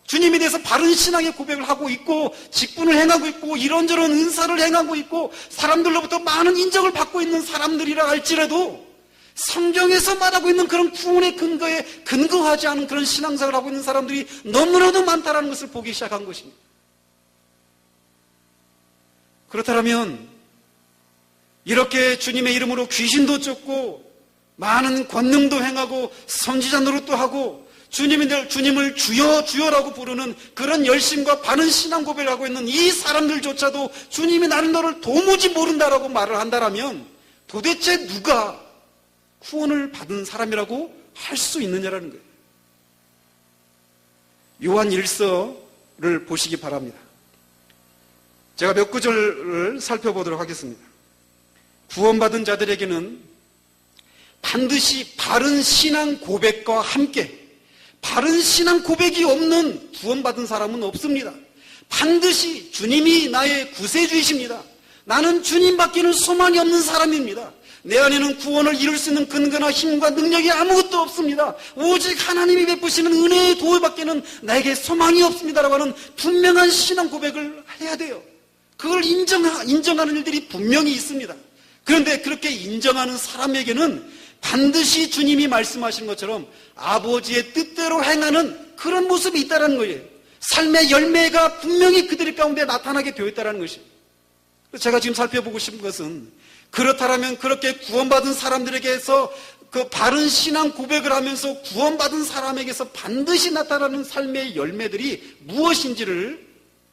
[SPEAKER 1] 주님에 대해서 바른 신앙의 고백을 하고 있고 직분을 행하고 있고 이런저런 은사를 행하고 있고 사람들로부터 많은 인정을 받고 있는 사람들이라 할지라도 성경에서 말하고 있는 그런 구원의 근거에 근거하지 않은 그런 신앙생활을 하고 있는 사람들이 너무나도 많다는 것을 보기 시작한 것입니다. 그렇다면 이렇게 주님의 이름으로 귀신도 쫓고 많은 권능도 행하고 선지자 노릇도 하고 주님을 주여 주여라고 부르는 그런 열심과 바른 신앙 고백을 하고 있는 이 사람들조차도 주님이 나는 너를 도무지 모른다라고 말을 한다면 도대체 누가 구원을 받은 사람이라고 할 수 있느냐라는 거예요. 요한 1서를 보시기 바랍니다. 제가 몇 구절을 살펴보도록 하겠습니다. 구원받은 자들에게는 반드시 바른 신앙 고백과 함께 바른 신앙 고백이 없는 구원받은 사람은 없습니다. 반드시 주님이 나의 구세주이십니다. 나는 주님밖에는 소망이 없는 사람입니다. 내 안에는 구원을 이룰 수 있는 근거나 힘과 능력이 아무것도 없습니다. 오직 하나님이 베푸시는 은혜의 도움밖에는 나에게 소망이 없습니다라고 하는 분명한 신앙 고백을 해야 돼요. 그걸 인정하는 일들이 분명히 있습니다. 그런데 그렇게 인정하는 사람에게는 반드시 주님이 말씀하신 것처럼 아버지의 뜻대로 행하는 그런 모습이 있다는 거예요. 삶의 열매가 분명히 그들 가운데 나타나게 되어 있다는 것입니다. 제가 지금 살펴보고 싶은 것은 그렇다면 그렇게 구원받은 사람들에게서 그 바른 신앙 고백을 하면서 구원받은 사람에게서 반드시 나타나는 삶의 열매들이 무엇인지를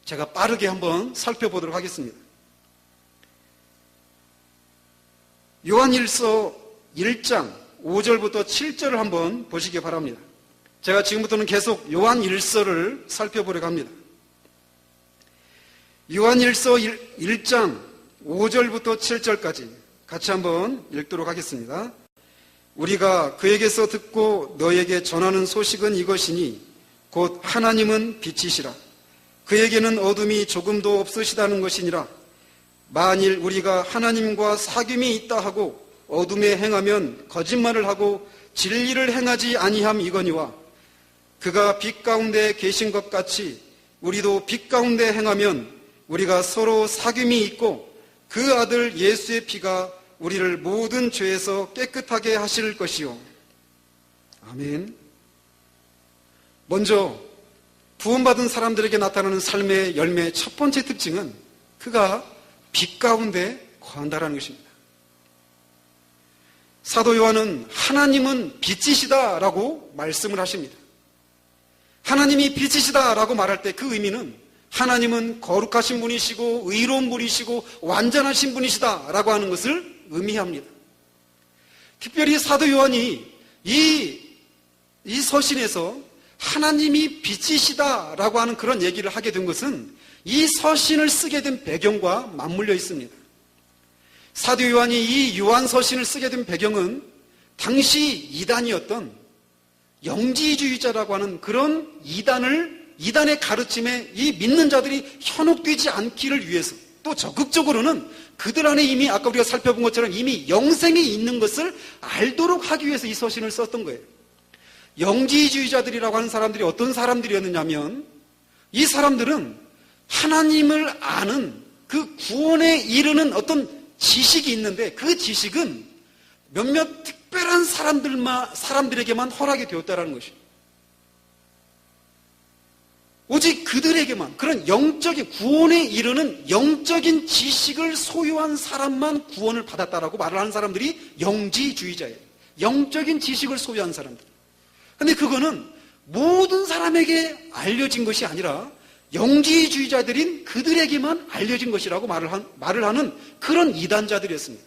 [SPEAKER 1] 제가 빠르게 한번 살펴보도록 하겠습니다. 요한1서 1장 5절부터 7절을 한번 보시기 바랍니다. 제가 지금부터는 계속 요한1서를 살펴보려고 합니다. 요한1서 1장 5절부터 7절까지 같이 한번 읽도록 하겠습니다. 우리가 그에게서 듣고 너에게 전하는 소식은 이것이니 곧 하나님은 빛이시라. 그에게는 어둠이 조금도 없으시다는 것이니라. 만일 우리가 하나님과 사귐이 있다 하고 어둠에 행하면 거짓말을 하고 진리를 행하지 아니함 이거니와 그가 빛 가운데 계신 것 같이 우리도 빛 가운데 행하면 우리가 서로 사귐이 있고 그 아들 예수의 피가 우리를 모든 죄에서 깨끗하게 하실 것이요. 아멘. 먼저 구원받은 사람들에게 나타나는 삶의 열매의 첫 번째 특징은 그가 빛 가운데 거한다라는 것입니다. 사도 요한은 하나님은 빛이시다라고 말씀을 하십니다. 하나님이 빛이시다라고 말할 때 그 의미는 하나님은 거룩하신 분이시고 의로운 분이시고 완전하신 분이시다라고 하는 것을 의미합니다. 특별히 사도 요한이 이 서신에서 하나님이 빛이시다라고 하는 그런 얘기를 하게 된 것은 이 서신을 쓰게 된 배경과 맞물려 있습니다. 사도 요한이 이 요한서신을 쓰게 된 배경은 당시 이단이었던 영지주의자라고 하는 그런 이단의 가르침에 이 믿는 자들이 현혹되지 않기를 위해서, 또 적극적으로는 그들 안에 이미 아까 우리가 살펴본 것처럼 이미 영생이 있는 것을 알도록 하기 위해서 이 서신을 썼던 거예요. 영지주의자들이라고 하는 사람들이 어떤 사람들이었느냐면, 이 사람들은 하나님을 아는 그 구원에 이르는 어떤 지식이 있는데, 그 지식은 몇몇 특별한 사람들에게만 허락이 되었다는 것이에요. 오직 그들에게만, 그런 영적인 구원에 이르는 영적인 지식을 소유한 사람만 구원을 받았다라고 말을 하는 사람들이 영지주의자예요. 영적인 지식을 소유한 사람들. 근데 그거는 모든 사람에게 알려진 것이 아니라 영지주의자들인 그들에게만 알려진 것이라고 말을 하는 그런 이단자들이었습니다.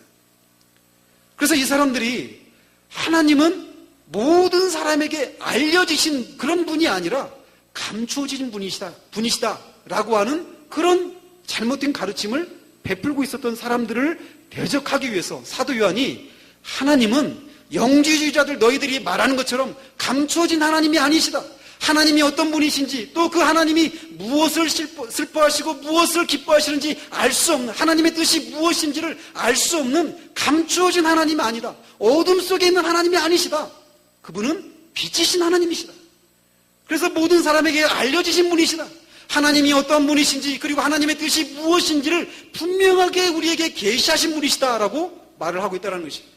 [SPEAKER 1] 그래서 이 사람들이 하나님은 모든 사람에게 알려지신 그런 분이 아니라 감추어진 분이시다라고 하는 그런 잘못된 가르침을 베풀고 있었던 사람들을 대적하기 위해서 사도 요한이 하나님은 영지주의자들 너희들이 말하는 것처럼 감추어진 하나님이 아니시다. 하나님이 어떤 분이신지, 또 그 하나님이 무엇을 슬퍼하시고 무엇을 기뻐하시는지 알 수 없는, 하나님의 뜻이 무엇인지를 알 수 없는 감추어진 하나님이 아니다. 어둠 속에 있는 하나님이 아니시다. 그분은 빛이신 하나님이시다. 그래서 모든 사람에게 알려지신 분이시다. 하나님이 어떤 분이신지, 그리고 하나님의 뜻이 무엇인지를 분명하게 우리에게 계시하신 분이시다라고 말을 하고 있다는 것입니다.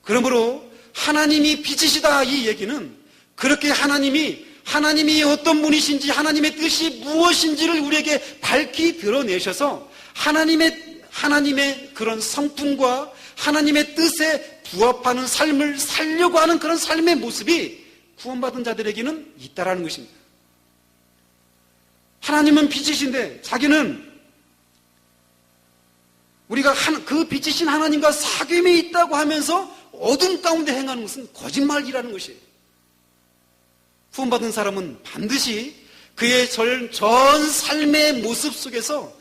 [SPEAKER 1] 그러므로 하나님이 빛이시다, 이 얘기는 그렇게 하나님이 어떤 분이신지, 하나님의 뜻이 무엇인지를 우리에게 밝히 드러내셔서 하나님의 그런 성품과 하나님의 뜻에 부합하는 삶을 살려고 하는 그런 삶의 모습이 구원받은 자들에게는 있다라는 것입니다. 하나님은 빛이신데 자기는 우리가 그 빛이신 하나님과 사귐에 있다고 하면서 어둠 가운데 행하는 것은 거짓말이라는 것이에요. 구원받은 사람은 반드시 그의 전 삶의 모습 속에서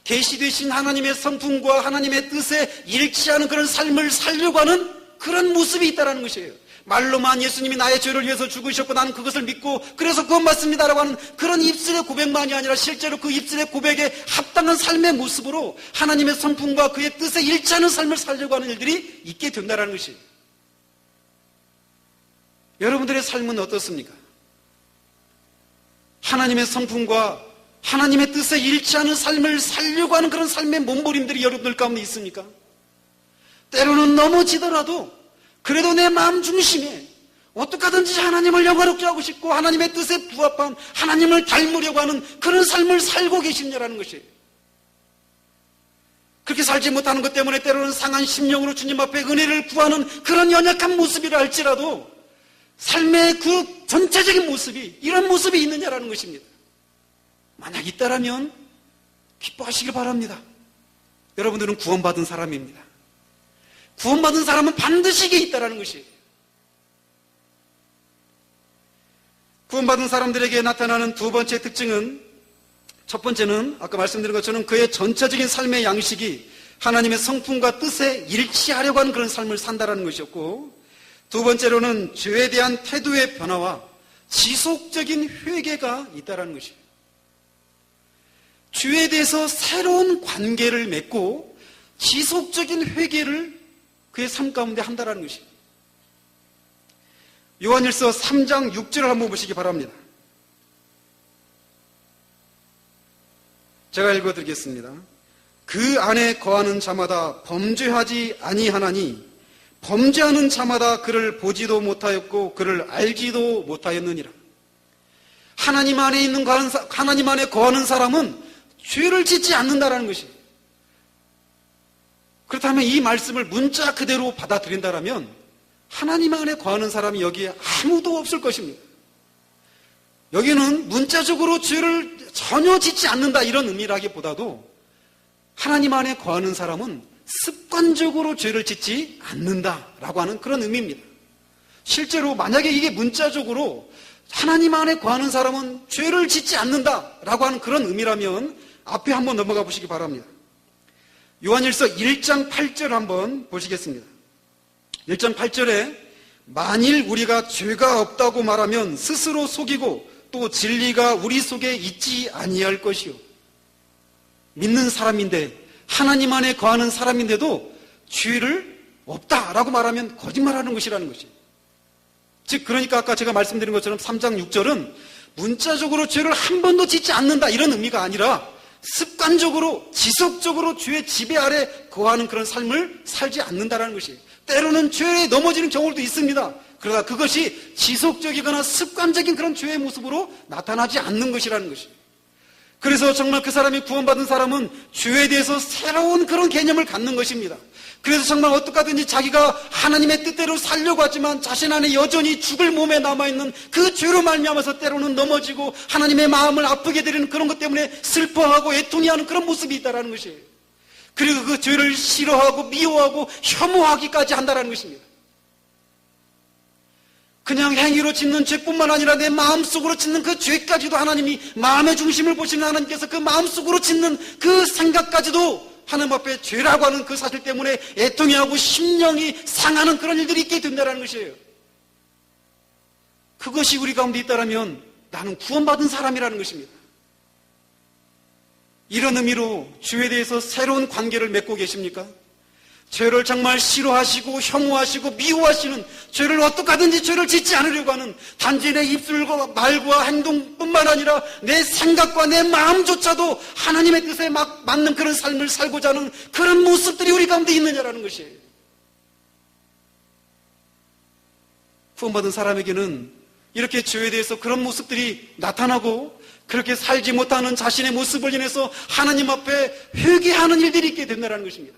[SPEAKER 1] 계시되신 하나님의 성품과 하나님의 뜻에 일치하는 그런 삶을 살려고 하는 그런 모습이 있다는 것이에요. 말로만 예수님이 나의 죄를 위해서 죽으셨고 나는 그것을 믿고 그래서 구원 받습니다라고 하는 그런 입술의 고백만이 아니라 실제로 그 입술의 고백에 합당한 삶의 모습으로 하나님의 성품과 그의 뜻에 일치하는 삶을 살려고 하는 일들이 있게 된다는 것이에요. 여러분들의 삶은 어떻습니까? 하나님의 성품과 하나님의 뜻에 일치하는 삶을 살려고 하는 그런 삶의 몸부림들이 여러분들 가운데 있습니까? 때로는 넘어지더라도 그래도 내 마음 중심에 어떻게 하든지 하나님을 영화롭게 하고 싶고 하나님의 뜻에 부합한 하나님을 닮으려고 하는 그런 삶을 살고 계시냐라는 것이에요. 그렇게 살지 못하는 것 때문에 때로는 상한 심령으로 주님 앞에 은혜를 구하는 그런 연약한 모습이라 할지라도 삶의 그 전체적인 모습이 이런 모습이 있느냐라는 것입니다. 만약 있다라면 기뻐하시길 바랍니다. 여러분들은 구원받은 사람입니다. 구원받은 사람은 반드시 이게 있다라는 것이에요. 구원받은 사람들에게 나타나는 두 번째 특징은, 첫 번째는 아까 말씀드린 것처럼 그의 전체적인 삶의 양식이 하나님의 성품과 뜻에 일치하려고 하는 그런 삶을 산다라는 것이었고, 두 번째로는 죄에 대한 태도의 변화와 지속적인 회개가 있다라는 것이에요. 죄에 대해서 새로운 관계를 맺고 지속적인 회개를 그의 삶 가운데 한다라는 것입니다. 요한일서 3장 6절을 한번 보시기 바랍니다. 제가 읽어드리겠습니다. 그 안에 거하는 자마다 범죄하지 아니하나니 범죄하는 자마다 그를 보지도 못하였고 그를 알지도 못하였느니라. 하나님 안에 거하는 사람은 죄를 짓지 않는다라는 것이에요. 그렇다면 이 말씀을 문자 그대로 받아들인다라면 하나님 안에 거하는 사람이 여기에 아무도 없을 것입니다. 여기는 문자적으로 죄를 전혀 짓지 않는다 이런 의미라기보다도 하나님 안에 거하는 사람은 습관적으로 죄를 짓지 않는다라고 하는 그런 의미입니다. 실제로 만약에 이게 문자적으로 하나님 안에 거하는 사람은 죄를 짓지 않는다라고 하는 그런 의미라면 앞에 한번 넘어가 보시기 바랍니다. 요한일서 1장 8절 한번 보시겠습니다. 1장 8절에 만일 우리가 죄가 없다고 말하면 스스로 속이고 또 진리가 우리 속에 있지 아니할 것이요. 믿는 사람인데 하나님 안에 거하는 사람인데도 죄를 없다라고 말하면 거짓말하는 것이라는 것이. 즉 그러니까 아까 제가 말씀드린 것처럼 3장 6절은 문자적으로 죄를 한 번도 짓지 않는다 이런 의미가 아니라 습관적으로 지속적으로 죄의 지배 아래 거하는 그런 삶을 살지 않는다라는 것이에요. 때로는 죄에 넘어지는 경우도 있습니다. 그러나 그것이 지속적이거나 습관적인 그런 죄의 모습으로 나타나지 않는 것이라는 것이에요. 그래서 정말 그 사람이 구원받은 사람은 죄에 대해서 새로운 그런 개념을 갖는 것입니다. 그래서 정말 어떡하든지 자기가 하나님의 뜻대로 살려고 하지만 자신 안에 여전히 죽을 몸에 남아있는 그 죄로 말미암아서 때로는 넘어지고 하나님의 마음을 아프게 드리는 그런 것 때문에 슬퍼하고 애통해하는 그런 모습이 있다는 것이에요. 그리고 그 죄를 싫어하고 미워하고 혐오하기까지 한다는 것입니다. 그냥 행위로 짓는 죄뿐만 아니라 내 마음속으로 짓는 그 죄까지도 하나님이 마음의 중심을 보시는 하나님께서 그 마음속으로 짓는 그 생각까지도 하나님 앞에 죄라고 하는 그 사실 때문에 애통해하고 심령이 상하는 그런 일들이 있게 된다는 것이에요. 그것이 우리 가운데 있다면 나는 구원받은 사람이라는 것입니다. 이런 의미로 죄에 대해서 새로운 관계를 맺고 계십니까? 죄를 정말 싫어하시고 혐오하시고 미워하시는, 죄를 어떻게 하든지 죄를 짓지 않으려고 하는, 단지 내 입술과 말과 행동뿐만 아니라 내 생각과 내 마음조차도 하나님의 뜻에 맞는 그런 삶을 살고자 하는 그런 모습들이 우리 가운데 있느냐라는 것이에요. 구원받은 사람에게는 이렇게 죄에 대해서 그런 모습들이 나타나고 그렇게 살지 못하는 자신의 모습을 인해서 하나님 앞에 회개하는 일들이 있게 된다는 것입니다.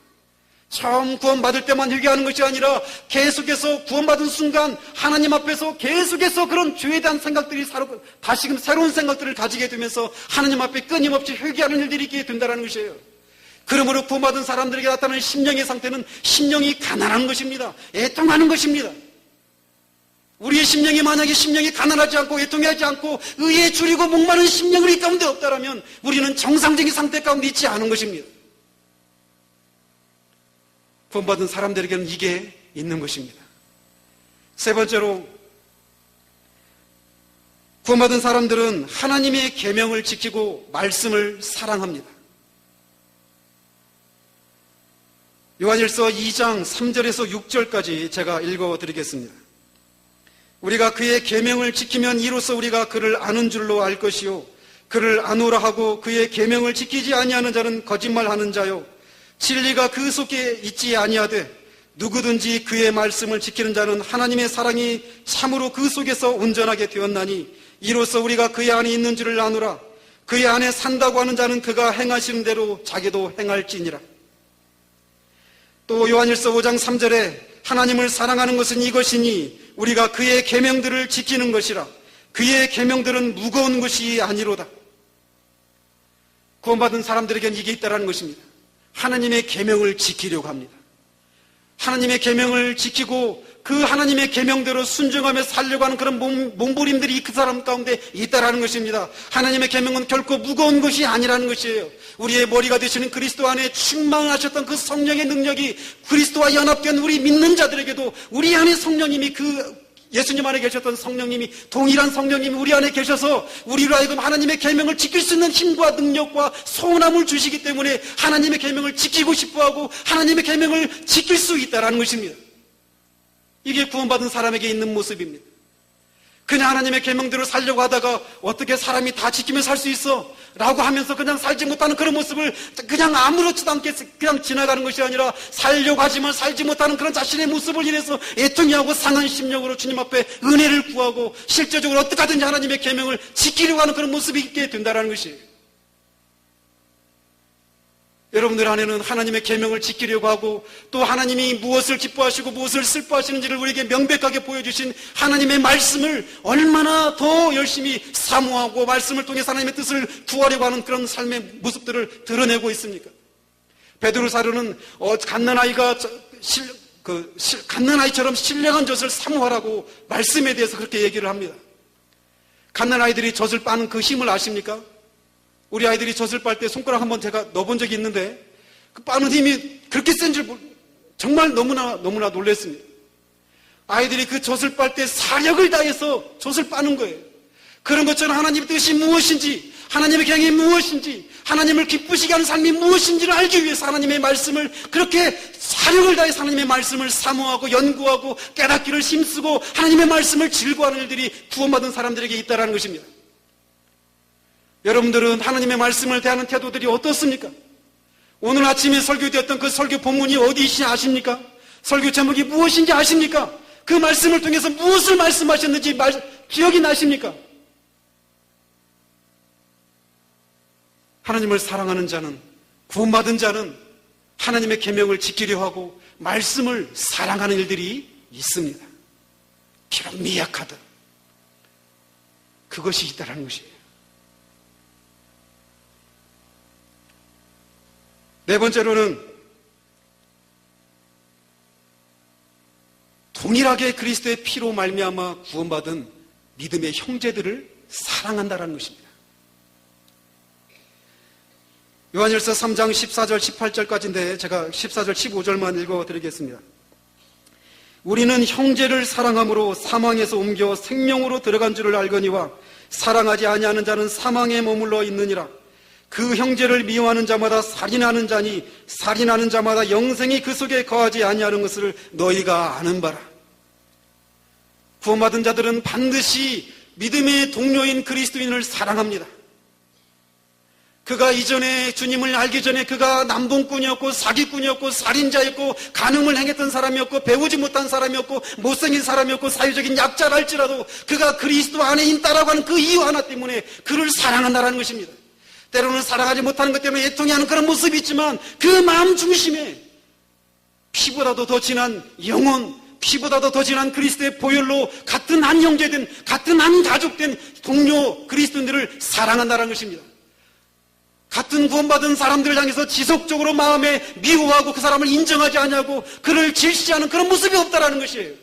[SPEAKER 1] 처음 구원받을 때만 회개하는 것이 아니라 계속해서 구원받은 순간 하나님 앞에서 계속해서 그런 죄에 대한 생각들이 다시금 새로운 생각들을 가지게 되면서 하나님 앞에 끊임없이 회개하는 일들이 있게 된다는 것이에요. 그러므로 구원받은 사람들에게 나타나는 심령의 상태는 심령이 가난한 것입니다. 애통하는 것입니다. 우리의 심령이 만약에 심령이 가난하지 않고 애통하지 않고 의에 줄이고 목마른 심령이 이 가운데 없다면 우리는 정상적인 상태 가운데 있지 않은 것입니다. 구원받은 사람들에게는 이게 있는 것입니다. 세 번째로, 구원받은 사람들은 하나님의 계명을 지키고 말씀을 사랑합니다. 요한일서 2장 3절에서 6절까지 제가 읽어드리겠습니다. 우리가 그의 계명을 지키면 이로써 우리가 그를 아는 줄로 알 것이요, 그를 아노라 하고 그의 계명을 지키지 아니하는 자는 거짓말하는 자요, 진리가 그 속에 있지 아니하되 누구든지 그의 말씀을 지키는 자는 하나님의 사랑이 참으로 그 속에서 온전하게 되었나니 이로써 우리가 그의 안에 있는 줄을 아노라. 그의 안에 산다고 하는 자는 그가 행하시는 대로 자기도 행할지니라. 또 요한일서 5장 3절에 하나님을 사랑하는 것은 이것이니 우리가 그의 계명들을 지키는 것이라. 그의 계명들은 무거운 것이 아니로다. 구원받은 사람들에게는 이게 있다는 것입니다. 하나님의 계명을 지키려고 합니다. 하나님의 계명을 지키고 그 하나님의 계명대로 순종하며 살려고 하는 그런 몸부림들이 그 사람 가운데 있다라는 것입니다. 하나님의 계명은 결코 무거운 것이 아니라는 것이에요. 우리의 머리가 되시는 그리스도 안에 충만하셨던 그 성령의 능력이 그리스도와 연합된 우리 믿는 자들에게도 우리 안에 성령님이 예수님 안에 계셨던 성령님이 동일한 성령님이 우리 안에 계셔서 우리로 하여금 하나님의 계명을 지킬 수 있는 힘과 능력과 소원함을 주시기 때문에 하나님의 계명을 지키고 싶어하고 하나님의 계명을 지킬 수 있다는 것입니다. 이게 구원받은 사람에게 있는 모습입니다. 그냥 하나님의 계명대로 살려고 하다가 어떻게 사람이 다 지키며 살 수 있어? 라고 하면서 그냥 살지 못하는 그런 모습을 그냥 아무렇지도 않게 그냥 지나가는 것이 아니라 살려고 하지만 살지 못하는 그런 자신의 모습을 인해서 애통해하고 상한 심령으로 주님 앞에 은혜를 구하고 실제적으로 어떻게 하든지 하나님의 계명을 지키려고 하는 그런 모습이 있게 된다는 것이에요. 여러분들 안에는 하나님의 계명을 지키려고 하고 또 하나님이 무엇을 기뻐하시고 무엇을 슬퍼하시는지를 우리에게 명백하게 보여주신 하나님의 말씀을 얼마나 더 열심히 사모하고 말씀을 통해서 하나님의 뜻을 구하려고 하는 그런 삶의 모습들을 드러내고 있습니까? 베드로 사도는 갓난아이처럼 신령한 젖을 사모하라고 말씀에 대해서 그렇게 얘기를 합니다. 갓난아이들이 젖을 빠는 그 힘을 아십니까? 우리 아이들이 젖을 빨 때 손가락 한번 제가 넣어본 적이 있는데 그 빠는 힘이 그렇게 센 줄 정말 너무나 놀랐습니다. 아이들이 그 젖을 빨 때 사력을 다해서 젖을 빠는 거예요. 그런 것처럼 하나님의 뜻이 무엇인지, 하나님의 계획이 무엇인지, 하나님을 기쁘시게 하는 삶이 무엇인지를 알기 위해서 하나님의 말씀을 그렇게 사력을 다해서 하나님의 말씀을 사모하고 연구하고 깨닫기를 힘쓰고 하나님의 말씀을 즐거워하는 일들이 구원받은 사람들에게 있다는 것입니다. 여러분들은 하나님의 말씀을 대하는 태도들이 어떻습니까? 오늘 아침에 설교되었던 그 설교 본문이 어디이신지 아십니까? 설교 제목이 무엇인지 아십니까? 그 말씀을 통해서 무엇을 말씀하셨는지 기억이 나십니까? 하나님을 사랑하는 자는, 구원받은 자는 하나님의 계명을 지키려 하고 말씀을 사랑하는 일들이 있습니다. 비록 미약하든 그것이 있다는 것이에요. 네 번째로는 동일하게 그리스도의 피로 말미암아 구원받은 믿음의 형제들을 사랑한다는 것입니다. 요한일서 3장 14절 18절까지인데 제가 14절 15절만 읽어드리겠습니다. 우리는 형제를 사랑함으로 사망에서 옮겨 생명으로 들어간 줄을 알거니와 사랑하지 아니하는 자는 사망에 머물러 있느니라. 그 형제를 미워하는 자마다 살인하는 자니 살인하는 자마다 영생이 그 속에 거하지 아니하는 것을 너희가 아는 바라. 구원받은 자들은 반드시 믿음의 동료인 그리스도인을 사랑합니다. 그가 이전에 주님을 알기 전에 그가 남봉꾼이었고 사기꾼이었고 살인자였고 간음을 행했던 사람이었고 배우지 못한 사람이었고 못생긴 사람이었고 사회적인 약자랄지라도 그가 그리스도 안에 있다라고 하는 그 이유 하나 때문에 그를 사랑한다는 것입니다. 때로는 사랑하지 못하는 것 때문에 애통해하는 그런 모습이 있지만 그 마음 중심에 피보다도 더 진한 영혼, 피보다도 더 진한 그리스도의 보혈로 같은 한 형제된, 같은 한 가족된 동료 그리스도인들을 사랑한다는 것입니다. 같은 구원받은 사람들을 향해서 지속적으로 마음에 미워하고 그 사람을 인정하지 않냐고 그를 질시하는 그런 모습이 없다라는 것이에요.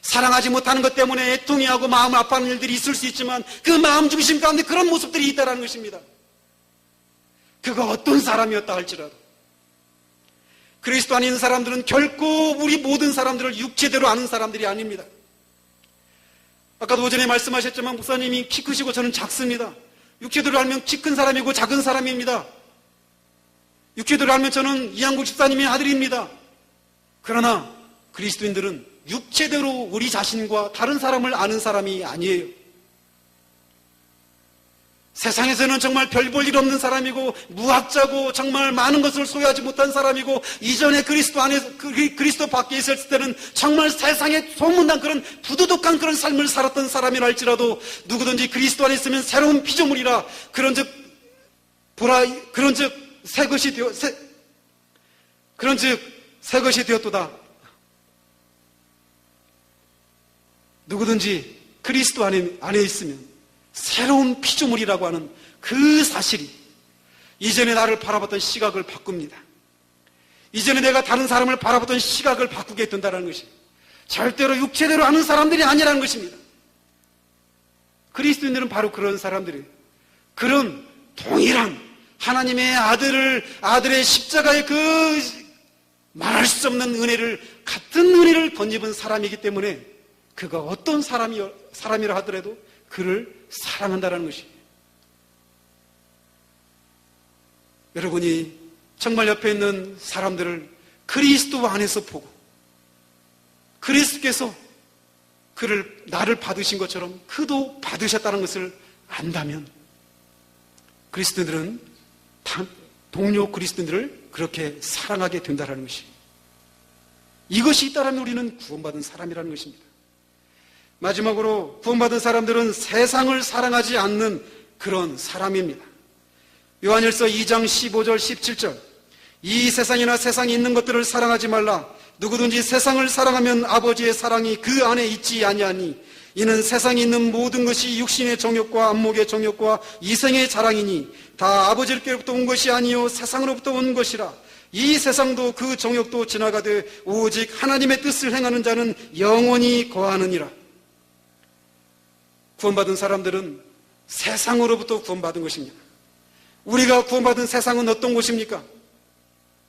[SPEAKER 1] 사랑하지 못하는 것 때문에 애통해하고 마음을 아파하는 일들이 있을 수 있지만 그 마음 중심 가운데 그런 모습들이 있다라는 것입니다. 그가 어떤 사람이었다 할지라도 그리스도 안에 있는 사람들은 결코 우리 모든 사람들을 육체대로 아는 사람들이 아닙니다. 아까도 오전에 말씀하셨지만 목사님이 키 크시고 저는 작습니다. 육체대로 알면 키 큰 사람이고 작은 사람입니다. 육체대로 알면 저는 이한국 집사님의 아들입니다. 그러나 그리스도인들은 육체대로 우리 자신과 다른 사람을 아는 사람이 아니에요. 세상에서는 정말 별 볼 일 없는 사람이고 무학자고 정말 많은 것을 소유하지 못한 사람이고 이전에 그리스도 안에 그리스도 밖에 있을 때는 정말 세상에 소문난 그런 부도덕한 그런 삶을 살았던 사람이라 할지라도 누구든지 그리스도 안에 있으면 새로운 피조물이라 그런즉 새 것이 되었도다. 누구든지 그리스도 안에 있으면 새로운 피조물이라고 하는 그 사실이 이전에 나를 바라봤던 시각을 바꿉니다. 이전에 내가 다른 사람을 바라봤던 시각을 바꾸게 된다는 것이 절대로 육체대로 아는 사람들이 아니라는 것입니다. 그리스도인들은 바로 그런 사람들이에요. 그런 동일한 하나님의 아들의 십자가의 그 말할 수 없는 은혜를 같은 은혜를 덧입은 사람이기 때문에 그가 어떤 사람이라 하더라도 그를 사랑한다는 것이. 여러분이 정말 옆에 있는 사람들을 그리스도 안에서 보고 그리스도께서 나를 받으신 것처럼 그도 받으셨다는 것을 안다면 그리스도인들은 동료 그리스도인들을 그렇게 사랑하게 된다는 것이. 이것이 있다면 우리는 구원받은 사람이라는 것입니다. 마지막으로 구원받은 사람들은 세상을 사랑하지 않는 그런 사람입니다. 요한일서 2장 15절 17절 이 세상이나 세상에 있는 것들을 사랑하지 말라. 누구든지 세상을 사랑하면 아버지의 사랑이 그 안에 있지 아니하니 이는 세상에 있는 모든 것이 육신의 정욕과 안목의 정욕과 이생의 자랑이니 다 아버지께로부터 온 것이 아니요 세상으로부터 온 것이라. 이 세상도 그 정욕도 지나가되 오직 하나님의 뜻을 행하는 자는 영원히 거하느니라. 구원받은 사람들은 세상으로부터 구원받은 것입니다. 우리가 구원받은 세상은 어떤 곳입니까?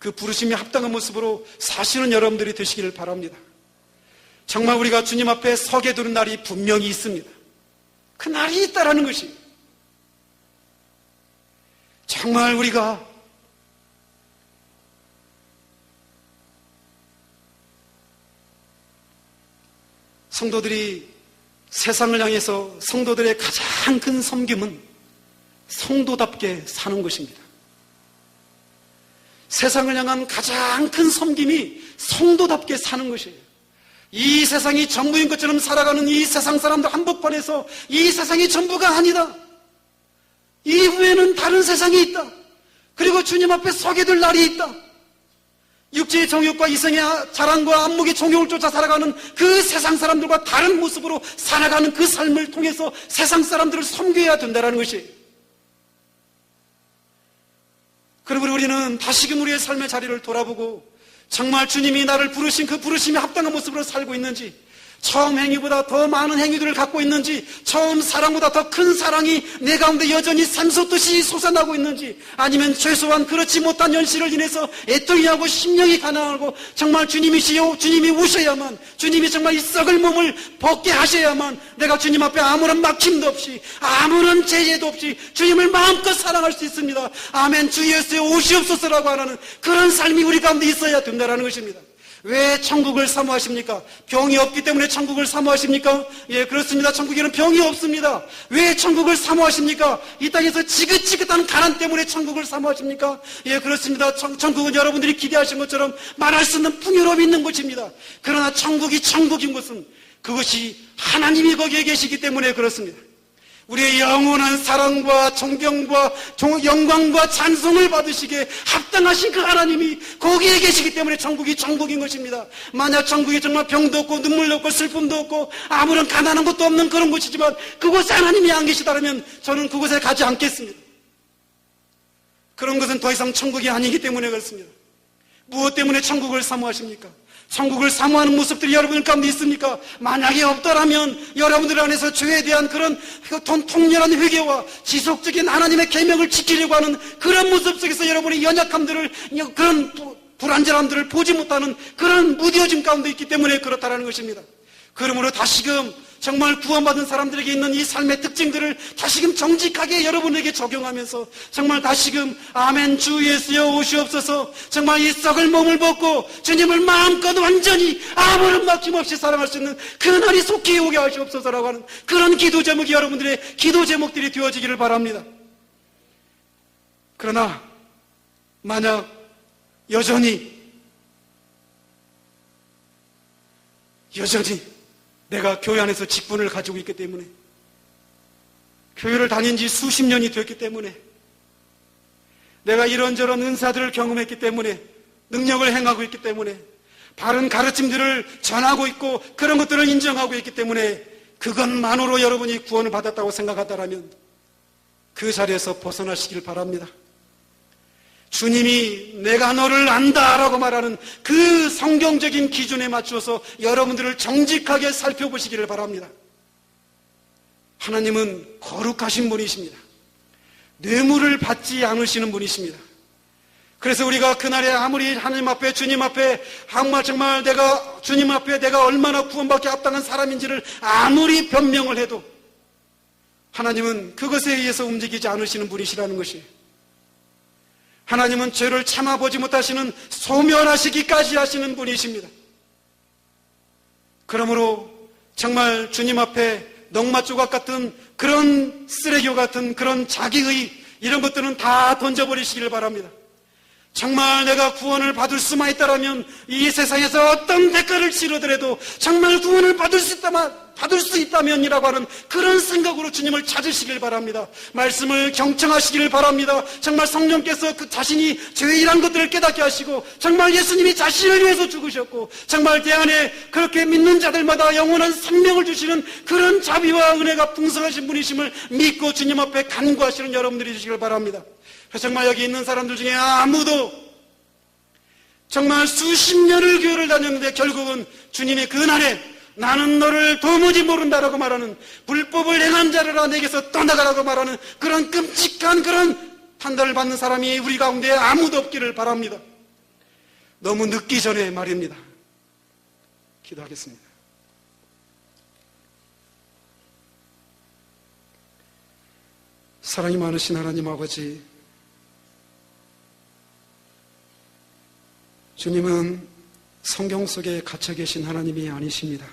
[SPEAKER 1] 그 부르심에 합당한 모습으로 사시는 여러분들이 되시기를 바랍니다. 정말 우리가 주님 앞에 서게 되는 날이 분명히 있습니다. 그 날이 있다라는 것이 정말 우리가 성도들이 세상을 향해서 성도들의 가장 큰 섬김은 성도답게 사는 것입니다. 세상을 향한 가장 큰 섬김이 성도답게 사는 것이에요. 이 세상이 전부인 것처럼 살아가는 이 세상 사람들 한복판에서 이 세상이 전부가 아니다. 이후에는 다른 세상이 있다. 그리고 주님 앞에 서게 될 날이 있다. 육체의 정욕과 이성의 자랑과 안목의 정욕을 쫓아 살아가는 그 세상 사람들과 다른 모습으로 살아가는 그 삶을 통해서 세상 사람들을 섬겨야 된다는 것이에요. 그러므로 우리는 다시금 우리의 삶의 자리를 돌아보고 정말 주님이 나를 부르신 그 부르심에 합당한 모습으로 살고 있는지, 처음 행위보다 더 많은 행위들을 갖고 있는지, 처음 사랑보다 더 큰 사랑이 내 가운데 여전히 샘솟듯이 솟아나고 있는지, 아니면 최소한 그렇지 못한 현실을 인해서 애통이 하고 심령이 가난하고 정말 주님이시요, 주님이 오셔야만, 주님이 정말 이 썩을 몸을 벗게 하셔야만 내가 주님 앞에 아무런 막힘도 없이 아무런 제재도 없이 주님을 마음껏 사랑할 수 있습니다. 아멘. 주 예수여 오시옵소서라고 하는 그런 삶이 우리 가운데 있어야 된다는 것입니다. 왜 천국을 사모하십니까? 병이 없기 때문에 천국을 사모하십니까? 예, 그렇습니다. 천국에는 병이 없습니다. 왜 천국을 사모하십니까? 이 땅에서 지긋지긋한 가난 때문에 천국을 사모하십니까? 예, 그렇습니다. 천국은 여러분들이 기대하신 것처럼 말할 수 없는 풍요로움이 있는 곳입니다. 그러나 천국이 천국인 것은 그것이 하나님이 거기에 계시기 때문에 그렇습니다. 우리의 영원한 사랑과 존경과 영광과 찬송을 받으시기에 합당하신 그 하나님이 거기에 계시기 때문에 천국이 천국인 것입니다. 만약 천국에 정말 병도 없고 눈물도 없고 슬픔도 없고 아무런 가난한 것도 없는 그런 곳이지만 그곳에 하나님이 안 계시다면 저는 그곳에 가지 않겠습니다. 그런 것은 더 이상 천국이 아니기 때문에 그렇습니다. 무엇 때문에 천국을 사모하십니까? 천국을 사모하는 모습들이 여러분 가운데 있습니까? 만약에 없더라면 여러분들 안에서 죄에 대한 그런 통렬한 회개와 지속적인 하나님의 계명을 지키려고 하는 그런 모습 속에서 여러분의 연약함들을, 그런 불안전함들을 보지 못하는 그런 무뎌짐 가운데 있기 때문에 그렇다는 것입니다. 그러므로 다시금 정말 구원받은 사람들에게 있는 이 삶의 특징들을 다시금 정직하게 여러분에게 적용하면서 정말 다시금 아멘 주 예수여 오시옵소서, 정말 이 썩을 몸을 벗고 주님을 마음껏 완전히 아무런 막힘없이 사랑할 수 있는 그날이 속히 오게 하시옵소서라고 하는 그런 기도 제목이 여러분들의 기도 제목들이 되어지기를 바랍니다. 그러나 만약 여전히 내가 교회 안에서 직분을 가지고 있기 때문에, 교회를 다닌 지 수십 년이 됐기 때문에, 내가 이런저런 은사들을 경험했기 때문에, 능력을 행하고 있기 때문에, 바른 가르침들을 전하고 있고 그런 것들을 인정하고 있기 때문에 그것만으로 여러분이 구원을 받았다고 생각한다면 그 자리에서 벗어나시길 바랍니다. 주님이 내가 너를 안다라고 말하는 그 성경적인 기준에 맞춰서 여러분들을 정직하게 살펴보시기를 바랍니다. 하나님은 거룩하신 분이십니다. 뇌물을 받지 않으시는 분이십니다. 그래서 우리가 그날에 아무리 하나님 앞에, 주님 앞에 정말 주님 앞에 내가 얼마나 구원받기 합당한 사람인지를 아무리 변명을 해도 하나님은 그것에 의해서 움직이지 않으시는 분이시라는 것이에요. 하나님은 죄를 참아보지 못하시는, 소멸하시기까지 하시는 분이십니다. 그러므로 정말 주님 앞에 넝마조각 같은 그런 쓰레기와 같은 그런 자기의 이런 것들은 다 던져버리시기를 바랍니다. 정말 내가 구원을 받을 수만 있다면 이 세상에서 어떤 대가를 치르더라도 정말 구원을 받을 수 있다면이라고 하는 그런 생각으로 주님을 찾으시길 바랍니다. 말씀을 경청하시기를 바랍니다. 정말 성령께서 그 자신이 죄인한 것들을 깨닫게 하시고 정말 예수님이 자신을 위해서 죽으셨고 정말 내 안에 그렇게 믿는 자들마다 영원한 생명을 주시는 그런 자비와 은혜가 풍성하신 분이심을 믿고 주님 앞에 간구하시는 여러분들이 되시길 바랍니다. 정말 여기 있는 사람들 중에 아무도 정말 수십 년을 교회를 다녔는데 결국은 주님이 그날에 나는 너를 도무지 모른다라고 말하는, 불법을 행한 자들아 내게서 떠나가라고 말하는 그런 끔찍한 그런 판단을 받는 사람이 우리 가운데 아무도 없기를 바랍니다. 너무 늦기 전에 말입니다. 기도하겠습니다. 사랑이 많으신 하나님 아버지, 주님은 성경 속에 갇혀 계신 하나님이 아니십니다.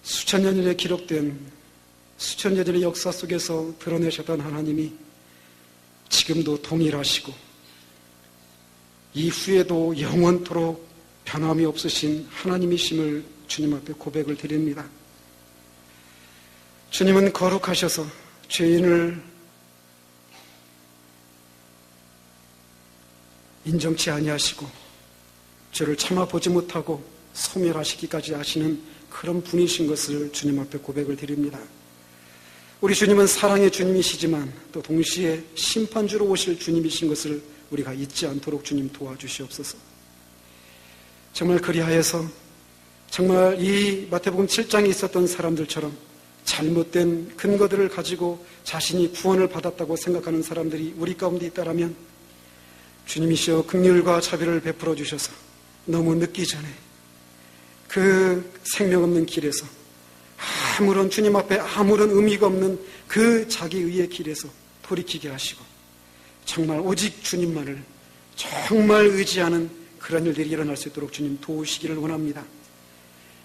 [SPEAKER 1] 수천 년 전에 기록된 수천 년 전의 역사 속에서 드러내셨던 하나님이 지금도 동일하시고 이후에도 영원토록 변함이 없으신 하나님이심을 주님 앞에 고백을 드립니다. 주님은 거룩하셔서 죄인을 인정치 아니하시고 죄를 참아보지 못하고 소멸하시기까지 하시는 그런 분이신 것을 주님 앞에 고백을 드립니다. 우리 주님은 사랑의 주님이시지만 또 동시에 심판주로 오실 주님이신 것을 우리가 잊지 않도록 주님 도와주시옵소서. 정말 그리하여서 정말 이 마태복음 7장에 있었던 사람들처럼 잘못된 근거들을 가지고 자신이 구원을 받았다고 생각하는 사람들이 우리 가운데 있다라면 주님이시여 긍휼과 자비를 베풀어 주셔서 너무 늦기 전에 그 생명 없는 길에서 아무런 주님 앞에 아무런 의미가 없는 그 자기의의 길에서 돌이키게 하시고 정말 오직 주님만을 정말 의지하는 그런 일들이 일어날 수 있도록 주님 도우시기를 원합니다.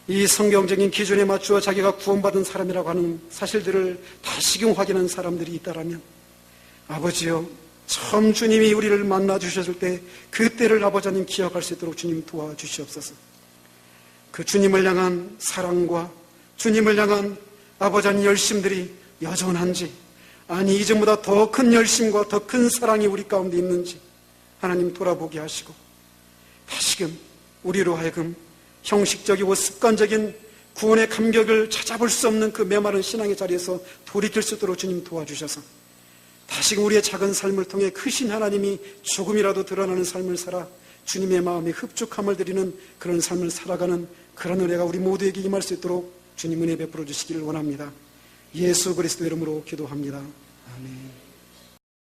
[SPEAKER 1] 이 성경적인 기준에 맞추어 자기가 구원받은 사람이라고 하는 사실들을 다시금 확인한 사람들이 있다라면 아버지여 처음 주님이 우리를 만나 주셨을 때 그때를 아버지 하나님 기억할 수 있도록 주님 도와주시옵소서. 그 주님을 향한 사랑과 주님을 향한 아버지 하나님 열심들이 여전한지 아니 이전보다 더 큰 열심과 더 큰 사랑이 우리 가운데 있는지 하나님 돌아보게 하시고 다시금 우리로 하여금 형식적이고 습관적인 구원의 감격을 찾아볼 수 없는 그 메마른 신앙의 자리에서 돌이킬 수 있도록 주님 도와주셔서 다시금 우리의 작은 삶을 통해 크신 하나님이 조금이라도 드러나는 삶을 살아 주님의 마음에 흡족함을 드리는 그런 삶을 살아가는 그런 은혜가 우리 모두에게 임할 수 있도록 주님 은혜 베풀어 주시기를 원합니다. 예수 그리스도 이름으로 기도합니다. 아멘.